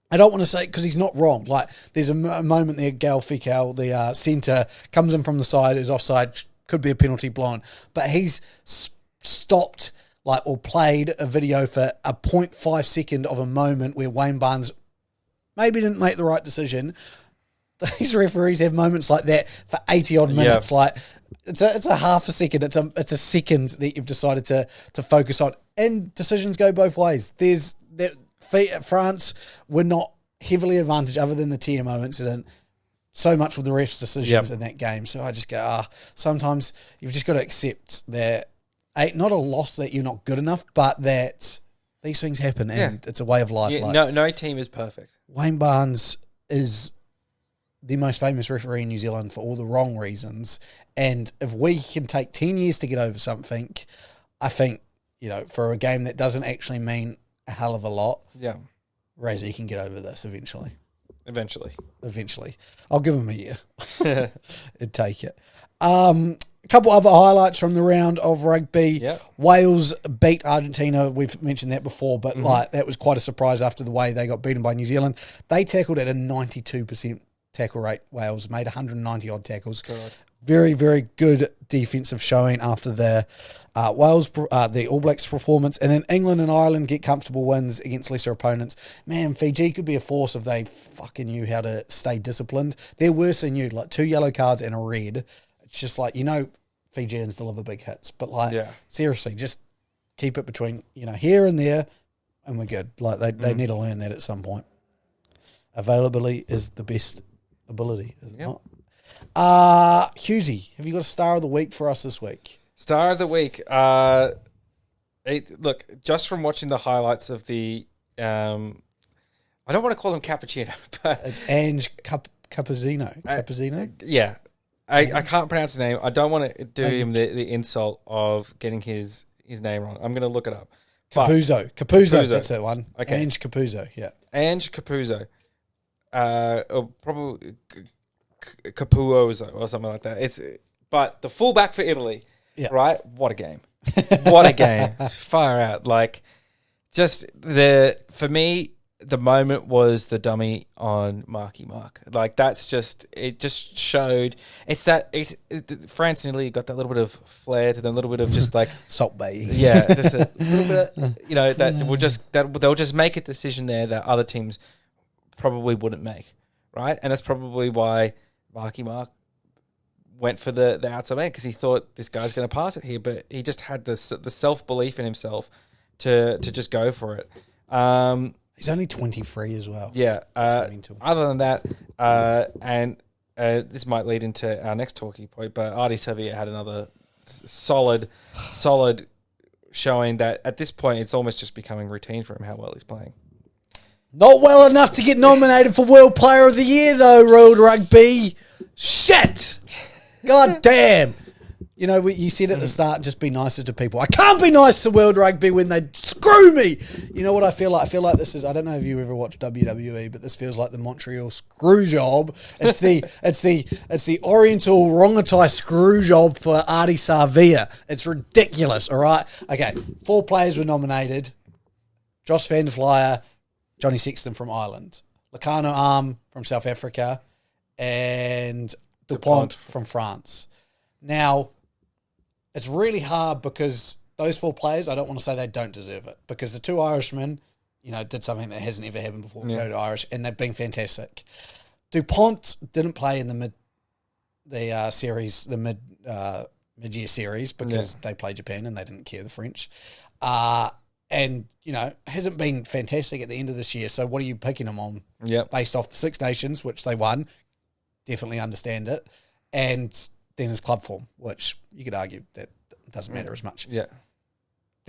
I don't want to say, because he's not wrong. Like, there's a moment there, Gal Fikau, the centre, comes in from the side, is offside, could be a penalty blown. But he's stopped, like, or played a video for a 0.5 second of a moment where Wayne Barnes maybe didn't make the right decision. These referees have moments like that for 80-odd minutes. Like, it's a half a second. It's a second that you've decided to focus on. And decisions go both ways. France were not heavily advantaged other than the TMO incident so much with the refs' decisions in that game. So I just go, sometimes you've just got to accept that, not a loss that you're not good enough, but that these things happen and it's a way of life. Yeah, no team is perfect. Wayne Barnes is the most famous referee in New Zealand for all the wrong reasons. And if we can take 10 years to get over something, I think, for a game that doesn't actually mean a hell of a lot, Razzie can get over this eventually. Eventually. I'll give him a year. It'd take it. A couple other highlights from the round of rugby. Yep. Wales beat Argentina. We've mentioned that before, but that was quite a surprise after the way they got beaten by New Zealand. They tackled at a 92% tackle rate. Wales made 190 odd tackles. God. Very, very good defensive showing after the the All Blacks performance. And then England and Ireland get comfortable wins against lesser opponents. Man, Fiji could be a force if they fucking knew how to stay disciplined. They're worse than you, like 2 yellow cards and a red. It's just like, Fijians deliver big hits. But seriously, just keep it between, here and there and we're good. Like they need to learn that at some point. Availability is the best ability, is it not? Husey, have you got a star of the week for us this week? Star of the week. Look, just from watching the highlights of the, I don't want to call him cappuccino, but it's Ange Cappuccino. Cappuccino? Yeah. I can't pronounce his name. I don't want to do him the insult of getting his name wrong. I'm going to look it up. Capuzzo. Capuzzo, that's that one. Okay. Ange Capuzzo, yeah. Ange Capuzzo. Or probably Capuozzo or something like that. But the fullback for Italy, right? What a game. What a game. Far out. Like, for me, the moment was the dummy on Marky Mark. Like, it just showed, France and Italy got that little bit of flair to them, a little bit of just like Salt Bay. Yeah, just a little bit, they'll just make a decision there that other teams probably wouldn't make, right? And that's probably why Marky Mark went for the outside man, because he thought this guy's going to pass it here, but he just had the self-belief in himself to just go for it. He's only 23 as well. Yeah. Other than that, and this might lead into our next talking point, but Artie Savia had another solid showing that at this point it's almost just becoming routine for him how well he's playing. Not well enough to get nominated for World Player of the Year, though, World Rugby. Shit! God damn. You said at the start, just be nicer to people. I can't be nice to World Rugby when they screw me. You know what I feel like? I feel like this is, I don't know if you ever watched WWE, but this feels like the Montreal screw job. It's the Oriental Rongotai screw job for Artie Savia. It's ridiculous, all right? Okay, 4 players were nominated. Josh Van der Flyer, Johnny Sexton from Ireland, Lacano Arm from South Africa, and Dupont from France. Now, it's really hard because those 4 players, I don't want to say they don't deserve it, because the 2 Irishmen, did something that hasn't ever happened before, go to Irish, and they've been fantastic. Dupont didn't play in the mid-year series because they played Japan and they didn't care, the French. And, hasn't been fantastic at the end of this year. So what are you picking him on? Yep. Based off the Six Nations, which they won. Definitely understand it. And then his club form, which you could argue that doesn't matter as much. Yeah.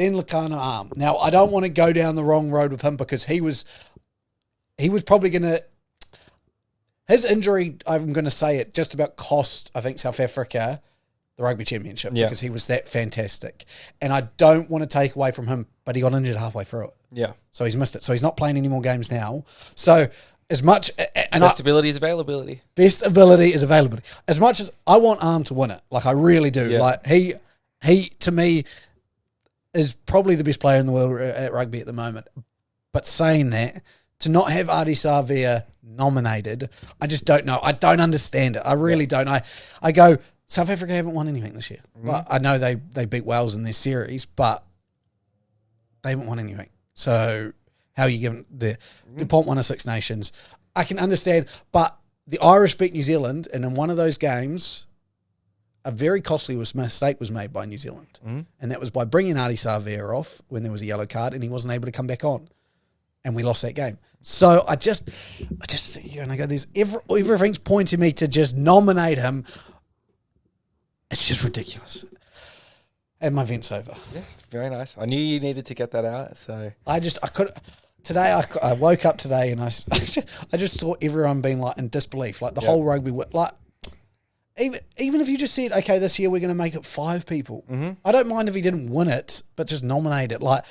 then Lakana Arm. Now, I don't want to go down the wrong road with him because he was probably going to... His injury, I'm going to say it, just about cost, I think, South Africa the Rugby Championship because he was that fantastic. And I don't want to take away from him, but he got injured halfway through it. Yeah. So he's missed it. So he's not playing any more games now. So as much... And best ability is availability. Best ability is availability. As much as I want Arm to win it, like I really do. Yeah. Like he to me is probably the best player in the world at rugby at the moment. But saying that, to not have Ardie Savea nominated, I just don't know. I don't understand it. I really don't. I go, South Africa haven't won anything this year. Well, I know they beat Wales in their series, but they haven't won anything. So how are you giving the DuPont won a Six Nations? I can understand, but the Irish beat New Zealand, and in one of those games, a very costly mistake was made by New Zealand. And that was by bringing Ardie Savea off when there was a yellow card and he wasn't able to come back on. And we lost that game. So I just sit here and I go, everything's pointing me to just nominate him. It's just ridiculous. And my vent's over. Yeah, very nice. I knew you needed to get that out, so... Today, I woke up today and I just saw everyone being like in disbelief. Like the whole rugby... Like, even if you just said, okay, this year we're going to make it 5 people. I don't mind if he didn't win it, but just nominate it. Like,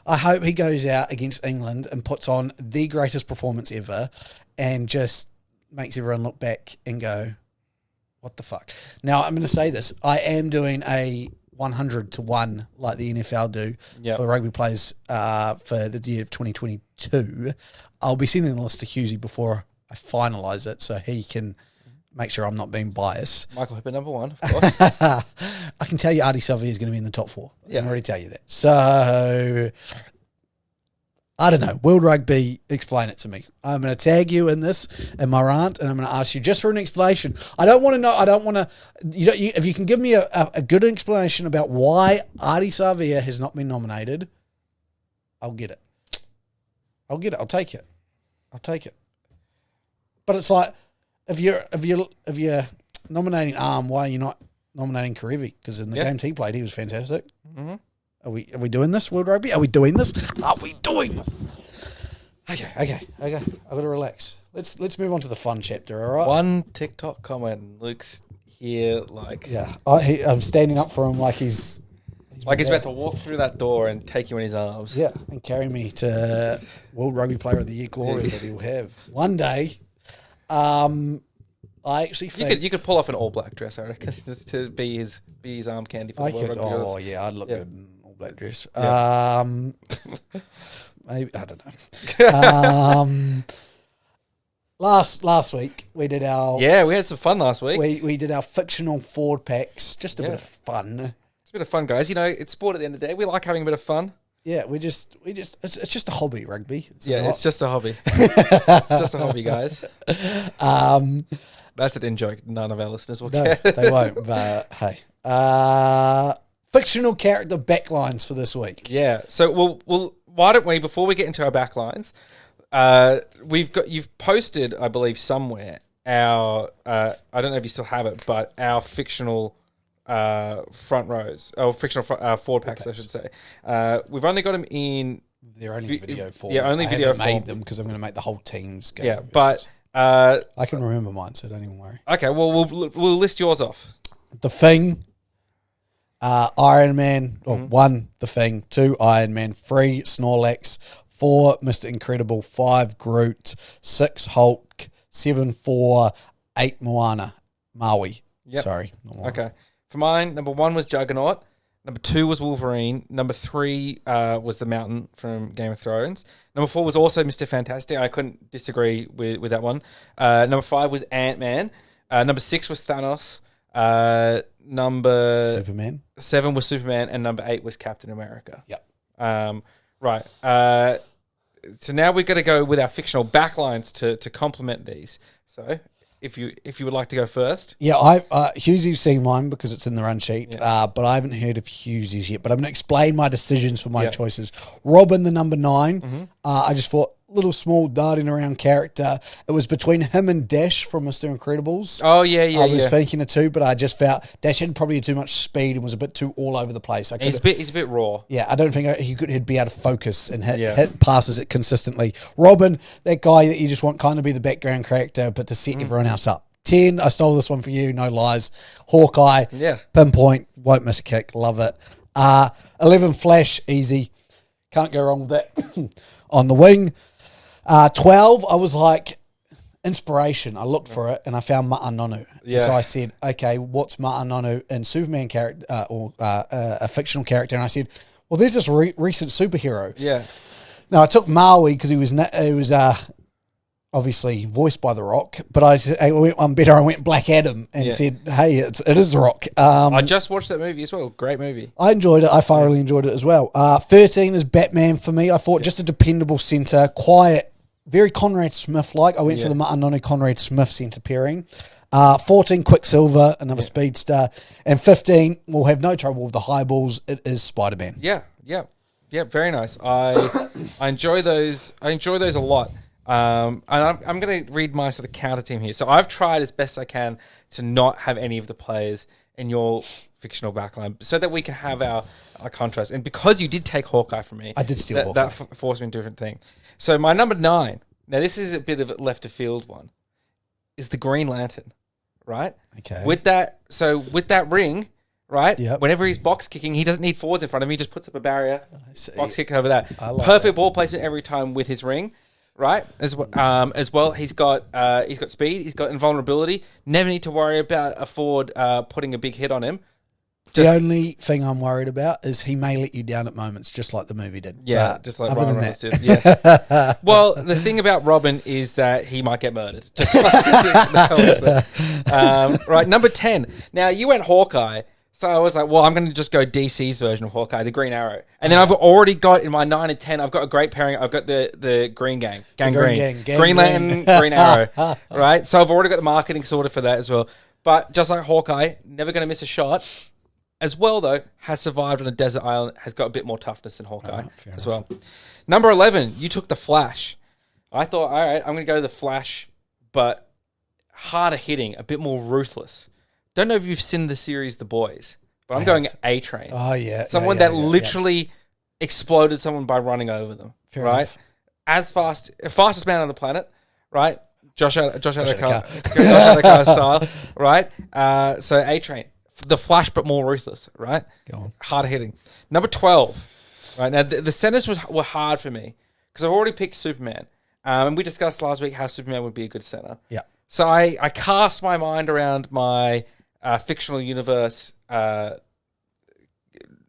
I hope he goes out against England and puts on the greatest performance ever and just makes everyone look back and go, what the fuck? Now, I'm going to say this. I am doing a 100 to 1 like the NFL do for rugby players for the year of 2022. I'll be sending the list to Husey before I finalise it so he can make sure I'm not being biased. Michael Hipper, number 1, of course. I can tell you Ardie Savea is going to be in the top 4. I can already tell you that. So, I don't know. World Rugby, explain it to me. I'm going to tag you in this, in my rant, and I'm going to ask you just for an explanation. I don't want to know, if you can give me a good explanation about why Ardie Savea has not been nominated, I'll get it. I'll take it. But it's like, if you're nominating Arm, why are you not nominating Karevi? Because in the games he played, he was fantastic. Are we doing this, World Rugby? Are we doing this? Are we doing this? Okay. I've got to relax. Let's move on to the fun chapter, all right? One TikTok comment. Luke's here like... Yeah, I'm standing up for him like he's about to walk through that door and take you in his arms. Yeah, and carry me to World Rugby Player of the Year glory that he'll have. One day, I actually think... You could pull off an all-black dress, I reckon, to be his arm candy for the World Rugby. Oh, yeah, I'd look good in all-black dress. Yeah. Maybe, I don't know. Last week, we did our... Yeah, we had some fun last week. We did our fictional forward packs, just a bit of fun. It's a bit of fun, guys. You know, it's sport at the end of the day. We like having a bit of fun. Yeah, it's just a hobby, rugby. It's just a hobby. It's just a hobby, guys. That's an in-joke. None of our listeners will care. They won't, but hey. Fictional character backlines for this week. Yeah, so we'll why don't we, before we get into our backlines, you've posted, I believe, somewhere, our, I don't know if you still have it, but our fictional front rows, or fictional forward packs, I should say. We've only got them in... They're only video form. Yeah, only video form. I haven't made them because I'm going to make the whole teams go. Yeah, but... I can remember mine, so don't even worry. Okay, well, we'll list yours off. The Thing, Iron Man, or 1, The Thing, 2, Iron Man, 3, Snorlax, 4, Mr. Incredible, 5, Groot, 6, Hulk, 7, 4, 8, Moana, Maui. Yep. Sorry, not Moana. Okay. For mine, number 1 was Juggernaut. Number 2 was Wolverine. Number 3 was the Mountain from Game of Thrones. Number 4 was also Mr. Fantastic. I couldn't disagree with that one. Number 5 was Ant-Man. Number 6 was Thanos. Number Superman. 7 was Superman. And number 8 was Captain America. Yep. Right. So now we've got to go with our fictional backlines to complement these. So... If you would like to go first. Yeah, Hughesy's seen mine because it's in the run sheet, but I haven't heard of Hughesy's yet. But I'm going to explain my decisions for my choices. Robin, the number 9, I just thought, little small darting around character. It was between him and Dash from Mr. Incredibles. Oh, yeah. I was thinking the two, but I just felt Dash had probably too much speed and was a bit too all over the place. He's a bit raw. Yeah, I don't think he'd be able to focus and hit passes it consistently. Robin, that guy that you just want kind of be the background character, but to set everyone else up. 10, I stole this one for you, no lies. Hawkeye, pinpoint, won't miss a kick, love it. 11, Flash, easy. Can't go wrong with that. On the wing. 12, I was like, inspiration. I looked for it and I found Ma'anonu. Yeah. So I said, okay, what's Ma'anonu in Superman character or a fictional character? And I said, well, there's this recent superhero. Yeah. Now I took Maui because he was obviously voiced by The Rock, but I went one better. I went Black Adam and said, hey, it is The Rock. I just watched that movie as well. Great movie. I enjoyed it. I thoroughly enjoyed it as well. 13 is Batman for me. I thought just a dependable centre, quiet, very Conrad Smith-like. I went for the Ma'anonu Conrad Smith centre pairing. 14, Quicksilver, another speedster. And 15, we'll have no trouble with the high balls. It is Spider-Man. Yeah, very nice. I enjoy those. I enjoy those a lot. And I'm going to read my sort of counter team here. So I've tried as best I can to not have any of the players in your fictional backline so that we can have our contrast. And because you did take Hawkeye from me, I did steal Hawkeye. That forced me into a different thing. So my number 9, now this is a bit of a left of field one, is the Green Lantern, right? Okay. With that ring, right? Yep. Whenever he's box kicking, he doesn't need forwards in front of him. He just puts up a barrier, box kick over that. Perfect ball placement every time with his ring. Right, as well, he's got speed, he's got invulnerability. Never need to worry about a forward putting a big hit on him. The only thing I'm worried about is he may let you down at moments, just like the movie did. Yeah, just like Ryan Reynolds did. Yeah. Well, the thing about Robin is that he might get murdered. Just like right, number 10. Now you went Hawkeye. So I was like, well, I'm going to just go DC's version of Hawkeye, the Green Arrow. And then I've already got, in my 9 and 10, I've got a great pairing. I've got the Green Gang. Green Lantern, Green Arrow. Right? So I've already got the marketing sorted for that as well. But just like Hawkeye, never going to miss a shot. As well, though, has survived on a desert island, has got a bit more toughness than Hawkeye as well. Number 11, you took the Flash. I thought, all right, I'm going to go the Flash, but harder hitting, a bit more ruthless. Don't know if you've seen the series The Boys, but I'm going A-Train. Oh, yeah. Someone that literally exploded someone by running over them, Fair enough. Fastest man on the planet, right? Josh Adokar style, right? So A-Train. The Flash, but more ruthless, right? Go on. Harder hitting. Number 12, right? Now, the centers were hard for me because I've already picked Superman. And we discussed last week how Superman would be a good center. Yeah. So I cast my mind around my fictional universe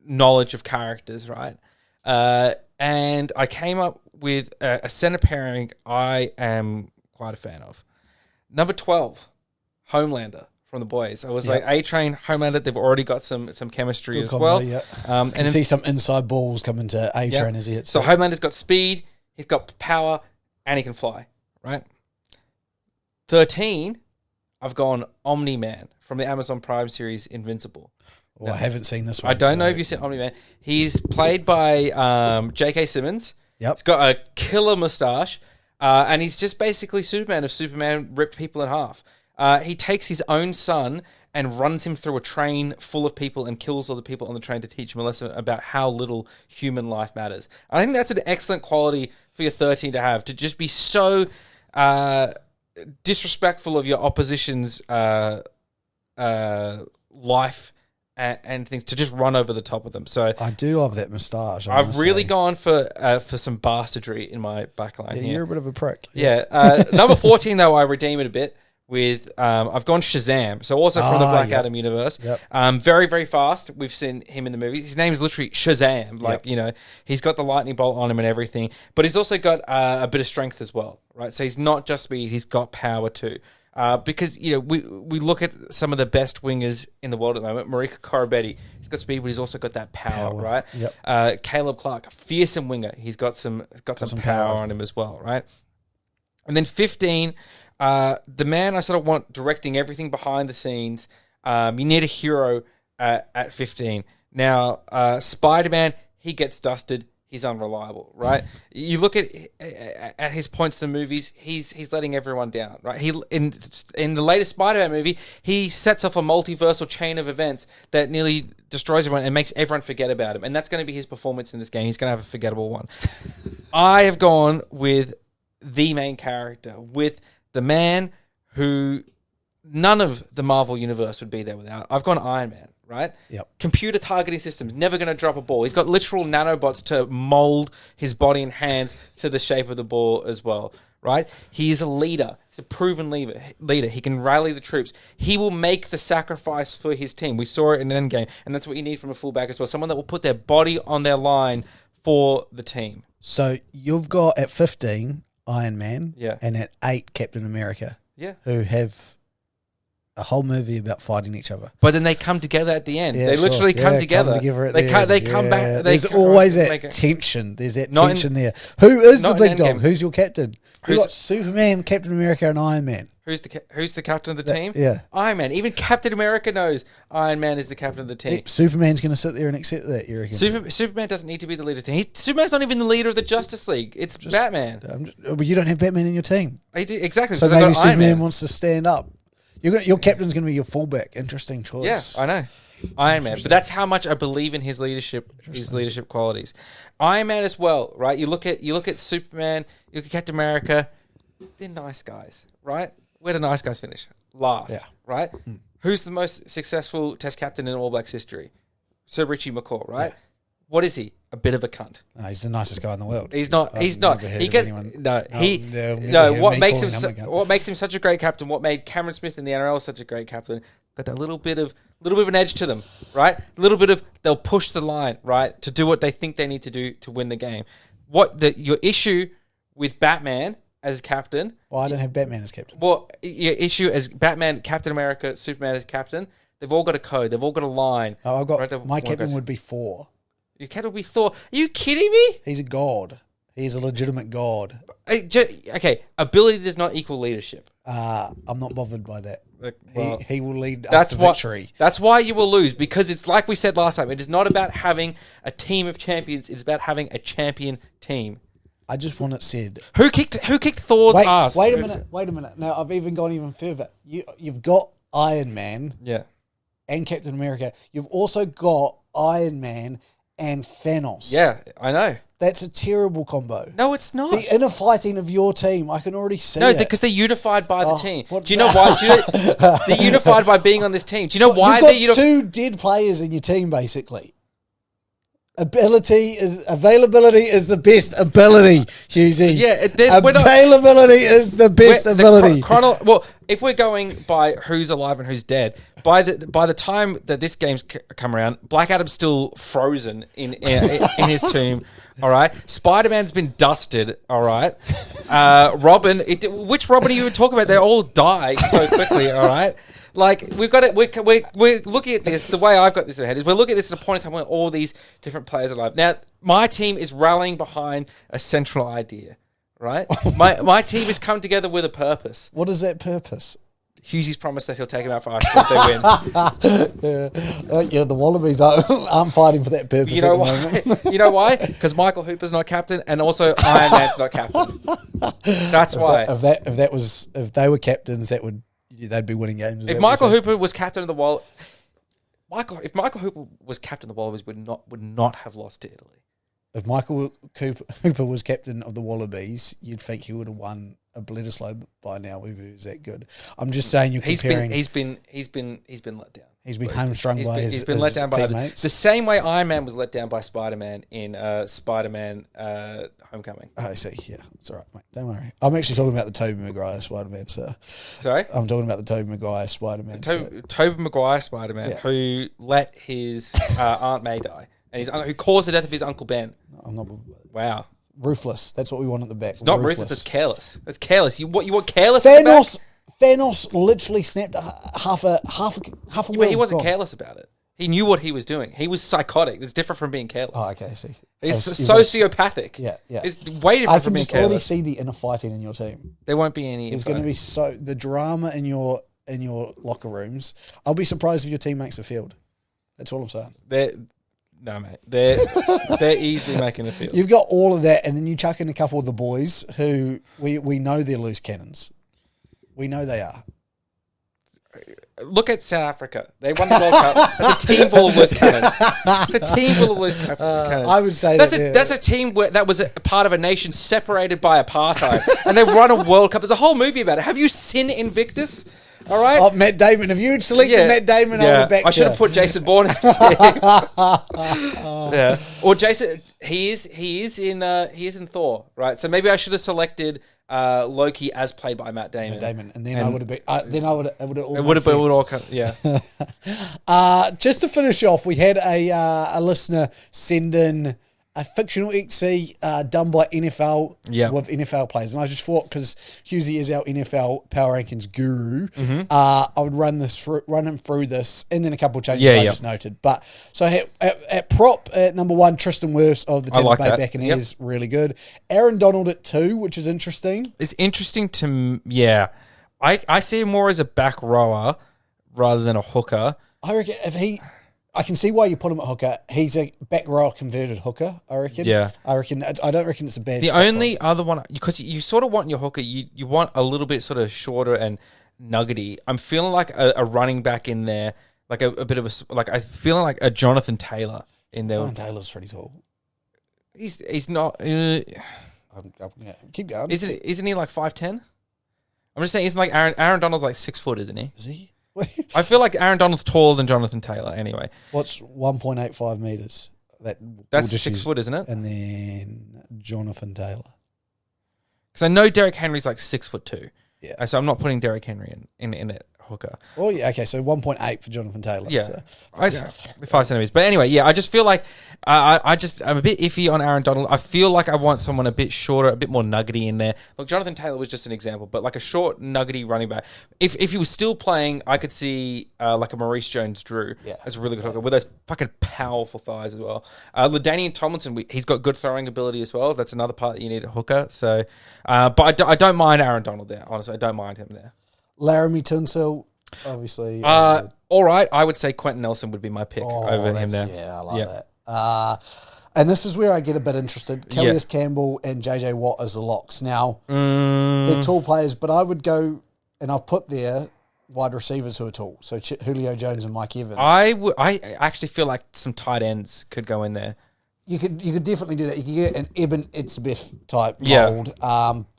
knowledge of characters, right? And I came up with a center pairing I am quite a fan of. Number 12, Homelander from The Boys. I was like, A-Train, Homelander, they've already got some chemistry good as combo, well. Yeah. And then, see some inside balls coming to A-Train as he hits. So Homelander's got speed, he's got power, and he can fly, right? 13, I've gone Omni-Man from the Amazon Prime series Invincible. Well, I haven't seen this one. I don't know if you've seen Omni-Man. He's played by J.K. Simmons. Yep. He's got a killer mustache, and he's just basically Superman if Superman ripped people in half. He takes his own son and runs him through a train full of people and kills all the people on the train to teach him a lesson about how little human life matters. I think that's an excellent quality for your 13 to have, to just be so disrespectful of your opposition's life and things, to just run over the top of them. So I do love that moustache. I've really gone for some bastardry in my backline. Yeah, you're a bit of a prick. Yeah. Number 14, though, I redeem it a bit with I've gone Shazam. So also from the Black Adam universe. Yep. Very, very fast. We've seen him in the movie. His name is literally Shazam. Like, you know, he's got the lightning bolt on him and everything. But he's also got a bit of strength as well, right? So he's not just speed, he's got power too. Because, you know, we look at some of the best wingers in the world at the moment. Marika Korobetti, he's got speed, but he's also got that power. Right? Yep. Caleb Clark, fearsome winger. He's got some power on him as well, right? And then 15, the man I sort of want directing everything behind the scenes. You need a hero at 15. Now, Spider-Man, he gets dusted. he's unreliable, right? You look at his points in the movies, he's letting everyone down, right? In the latest Spider-Man movie, he sets off a multiversal chain of events that nearly destroys everyone and makes everyone forget about him. And that's going to be his performance in this game. He's going to have a forgettable one. I have gone with the main character, with the man who none of the Marvel universe would be there without. I've gone Iron Man. Right? Yep. Computer targeting systems, never going to drop a ball. He's got literal nanobots to mold his body and hands to the shape of the ball as well. Right? He is a leader. He's a proven leader. He can rally the troops. He will make the sacrifice for his team. We saw it in Endgame, and that's what you need from a fullback as well. Someone that will put their body on their line for the team. So you've got at 15 Iron Man, and at 8 Captain America, who have a whole movie about fighting each other. But then they come together at the end. They literally come together. They come back. There's always that tension. There's that tension there. Who is the big dog? Who's your captain? Who's got Superman, Captain America, and Iron Man? Who's the captain of the team? Yeah. Iron Man. Even Captain America knows Iron Man is the captain of the team. Superman's going to sit there and accept that, you reckon? Superman doesn't need to be the leader of the team. Superman's not even the leader of the Justice League. It's Batman. But you don't have Batman in your team. Exactly. So maybe Superman wants to stand up. Your captain's going to be your fullback. Interesting choice. Yeah, I know. Iron Man. But that's how much I believe in his leadership qualities. Iron Man as well, right? You look at Superman, you look at Captain America, they're nice guys, right? Where do nice guys finish? Last, right? Who's the most successful Test captain in All Blacks history? Sir Richie McCaw, right? Yeah. What is he? A bit of a cunt. No, he's the nicest guy in the world. He's not. What makes him such a great captain? What made Cameron Smith in the NRL such a great captain? Got that little bit of an edge to them, right? A little bit of they'll push the line, right, to do what they think they need to do to win the game. Your issue with Batman as captain? Well, I don't have Batman as captain. Well, your issue as Batman, Captain America, Superman as captain. They've all got a code. They've all got a line. Oh, I've got my captain would be Thor. Your captain would be Thor. Are you kidding me? He's a god. He's a legitimate god. Okay, ability does not equal leadership. I'm not bothered by that. Well, he will lead us to victory. That's why you will lose, because it's like we said last time. It is not about having a team of champions. It's about having a champion team. I just want it said. Who kicked Thor's ass? Wait a minute. Now, I've even gone even further. You've got Iron Man and Captain America. You've also got Iron Man and Thanos. Yeah, I know. That's a terrible combo. No, it's not. The inner fighting of your team, I can already see it. No, because they're unified by the team. Do you know why? They're unified by being on this team. Do you know why they're unified? You've got 2 dead players in your team, basically. Availability is the best ability, Hughesy. Yeah, availability is the best ability. Well, if we're going by who's alive and who's dead, by the time that this game's come around, Black Adam's still frozen in his tomb. All right, Spider-Man's been dusted. All right, Robin. Which Robin are you talking about? They all die so quickly. All right. Like, we've got it. We're looking at this. The way I've got this in my head is we're looking at this at a point in time when all these different players are alive. Now, my team is rallying behind a central idea, right? my team has come together with a purpose. What is that purpose? Hughesy's promised that he'll take him out for ice cream if they win. Yeah, the Wallabies aren't fighting for that purpose. You know why? You know why? Because Michael Hooper's not captain, and also Iron Man's not captain. That's why. If they were captains, they'd be winning games. If Michael Hooper was captain of the Wallabies, if Michael Hooper was captain of the Wallabies, would not have lost to Italy. If Michael Hooper was captain of the Wallabies, you'd think he would have won a Bledisloe by now if he was that good. I'm just saying you're comparing. He's been let down. He's been hamstrung by his let down by teammates. The same way Iron Man was let down by Spider-Man in Spider-Man Homecoming. Oh, I see. Yeah, it's all right, mate. Don't worry. I'm actually talking about the Tobey Maguire Spider-Man, so. Sorry? I'm talking about the Tobey Maguire Spider-Man. Tobey Maguire Spider-Man, who let his Aunt May die, and who caused the death of his Uncle Ben. I'm not. Wow. Ruthless. That's what we want at the back. It's not ruthless. It's careless. It's careless. You want careless? Thanos literally snapped half a world. But he wasn't careless about it. He knew what he was doing. He was psychotic. It's different from being careless. Oh, okay. I see. He's sociopathic. Yeah. It's way different from being careless. I can already see the inner fighting in your team. There won't be any. There's going to be the drama in your locker rooms. I'll be surprised if your team makes the field. That's all I'm saying. No, mate. They're easily making the field. You've got all of that, and then you chuck in a couple of the boys who we know they're loose cannons. We know they are. Look at South Africa. They won the World Cup. It's a team full of loose cannons. It's a team full of loose cannons. I would say that's a team that was a part of a nation separated by apartheid, and they won a World Cup. There's a whole movie about it. Have you seen Invictus? All right. Oh, Matt Damon. If you had selected Matt Damon, I would have backed I should have put Jason Bourne in the team. Yeah. Or Jason. He is in Thor, right? So maybe I should have selected Loki as played by Matt Damon. And then I would have been. It would have been all. Yeah. Just to finish off, we had a listener send in a fictional XC done by NFL with NFL players. And I just thought, because Husey is our NFL power rankings guru, I would run him through this, and then a couple of changes I just noted. But so at prop at number 1, Tristan Wirfs of the Tampa Bay Buccaneers, really good. Aaron Donald at 2, which is interesting. It's interesting I see him more as a back rower rather than a hooker. I reckon I can see why you put him at hooker. He's a back row converted hooker, I reckon. Yeah. I don't reckon it's a bad The only other one, because you sort of want your hooker, you want a little bit sort of shorter and nuggety. I'm feeling like a running back in there, like a bit of I'm feeling like a Jonathan Taylor in there. Jonathan Taylor's pretty tall. He's not. Keep going. Isn't he like 5'10"? I'm just saying, isn't like Aaron Donald's like 6 foot, isn't he? Is he? I feel like Aaron Donald's taller than Jonathan Taylor anyway. What's 1.85 metres? That's 6 foot, isn't it? And then Jonathan Taylor. Because I know Derrick Henry's like 6'2". Yeah. So I'm not putting Derrick Henry in it hooker. Oh, yeah. Okay, so 1.8 for Jonathan Taylor. Yeah. So. 5 centimeters. But anyway, yeah, I just feel like I'm a bit iffy on Aaron Donald. I feel like I want someone a bit shorter, a bit more nuggety in there. Look, Jonathan Taylor was just an example, but like a short, nuggety running back. If he was still playing, I could see like a Maurice Jones-Drew as a really good hooker with those fucking powerful thighs as well. LaDainian Tomlinson, he's got good throwing ability as well. That's another part that you need a hooker. So, but I don't mind Aaron Donald there. Honestly, I don't mind him there. Laramie Tunsil, obviously. All right, I would say Quentin Nelson would be my pick over him there. Yeah, I like that. And this is where I get a bit interested. Kelly Campbell and JJ Watt as the locks. Now, they're tall players, but I would go, and I've put there wide receivers who are tall. So Julio Jones and Mike Evans. I actually feel like some tight ends could go in there. You could definitely do that. You could get an Eben Itzbeth type mold.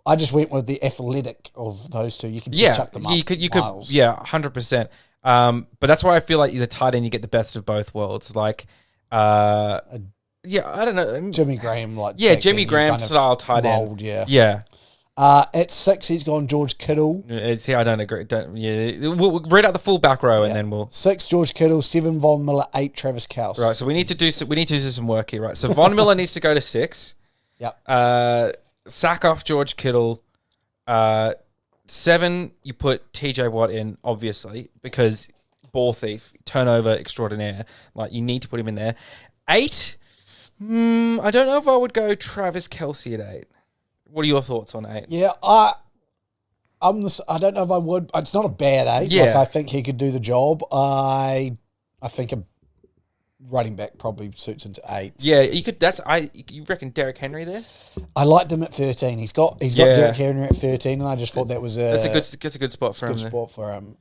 I just went with the athletic of those two. You could just chuck them up. You could, 100%. But that's why I feel like the tight end, you get the best of both worlds. Like, I don't know. Jimmy Graham, Jimmy Graham style tight end. Yeah. At 6, he's gone George Kittle. See, I don't agree. We'll read out the full back row and then we'll 6 George Kittle, 7 Von Miller, 8 Travis Kelce. Right, so we need to do some work here, right? So Von Miller needs to go to 6. Yep. Sack off George Kittle. 7, you put TJ Watt in, obviously, because ball thief, turnover extraordinaire. Like, you need to put him in there. 8, I don't know if I would go Travis Kelce at 8. What are your thoughts on 8? Yeah, I don't know if I would. It's not a bad 8. Yeah. Like, I think he could do the job. I think a running back probably suits into 8. Yeah, you could. You reckon Derrick Henry there? I liked him at 13. He's got Derrick Henry at 13, and I just thought that was that's a good spot for him. Good spot for him.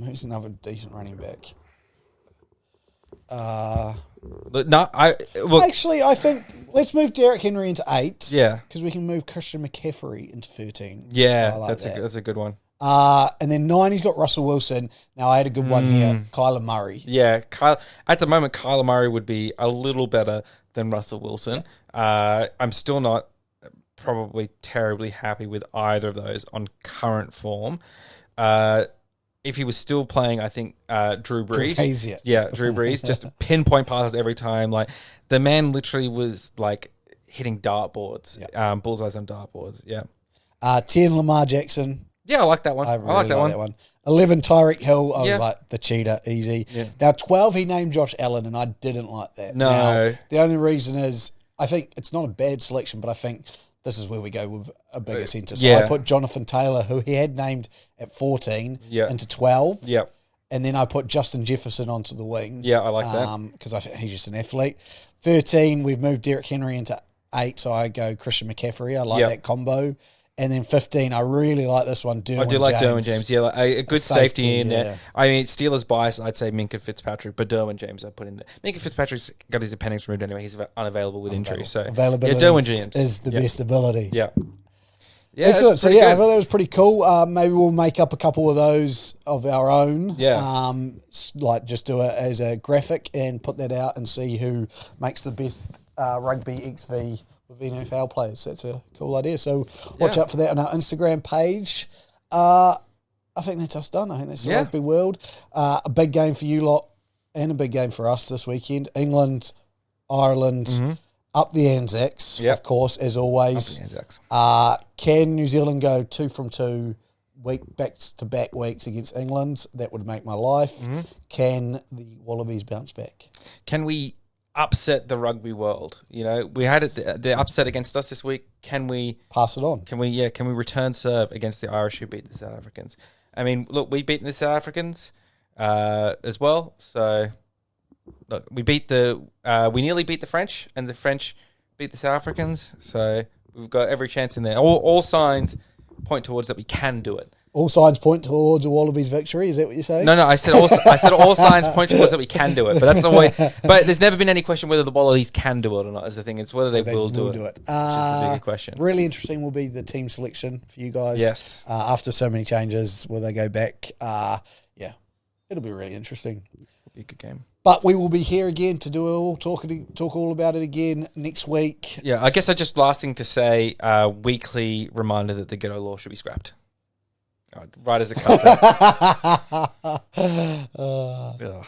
Who's another decent running back? Actually, I think let's move Derrick Henry into 8. Yeah, because we can move Christian McCaffrey into 13. Yeah, that's a good one. And then 9, he's got Russell Wilson. Now, I had a good one here, Kyler Murray. Yeah, at the moment, Kyler Murray would be a little better than Russell Wilson. Yeah. I'm still not probably terribly happy with either of those on current form. If he was still playing, I think Drew Brees. Drew Brees, just pinpoint passes every time. Like, the man literally was like hitting dartboards, bullseyes on dartboards. Yeah. 10, Lamar Jackson. Yeah, I like that one. I really like that one. 11, Tyreek Hill. I was like, the cheetah, easy. Yeah. Now, 12, he named Josh Allen, and I didn't like that. No. Now, the only reason is, I think it's not a bad selection, but I think this is where we go with a bigger centre. So I put Jonathan Taylor, who he had named at 14, into 12. Yep. and then I put Justin Jefferson onto the wing. Yeah, I like that. Because I think he's just an athlete. 13, we've moved Derrick Henry into 8, so I go Christian McCaffrey. I like that combo. And then 15, I really like this one, Derwin James. I do like Derwin James. Yeah, like a good safety in there. I mean, Steelers bias, I'd say Minka Fitzpatrick, but Derwin James I put in there. Minka Fitzpatrick's got his appendix removed anyway. He's unavailable with injury. So availability Derwin James is the best ability. Yeah. Excellent. So I thought that was pretty cool. Maybe we'll make up a couple of those of our own. Yeah. Like just do it as a graphic and put that out and see who makes the best rugby XV with NFL players. That's a cool idea. So watch out for that on our Instagram page. I think that's us done. I think that's the Rugby World. A big game for you lot and a big game for us this weekend. England, Ireland, up the Anzacs, of course, as always. Up the Anzacs. Can New Zealand go 2 from 2 back-to-back weeks against England? That would make my life. Can the Wallabies bounce back? Can we upset the rugby world? You know, we had the upset against us this week. Can we pass it on? Can we return serve against the Irish who beat the South Africans? I mean, look, we beat the South Africans as well. So look, we nearly beat the French, and the French beat the South Africans. So we've got every chance in there. All signs point towards that we can do it. All signs point towards a Wallabies victory. Is that what you're saying? No. I said all signs point towards that we can do it. But that's the way. But there's never been any question whether the Wallabies can do it or not. Is the thing. It's whether they will do it. Which is the bigger question. Really interesting will be the team selection for you guys. Yes. After so many changes, will they go back? It'll be really interesting. It'll be a good game. But we will be here again to talk all about it again next week. Yeah, I guess last thing to say, weekly reminder that the ghetto law should be scrapped. Right as it comes out.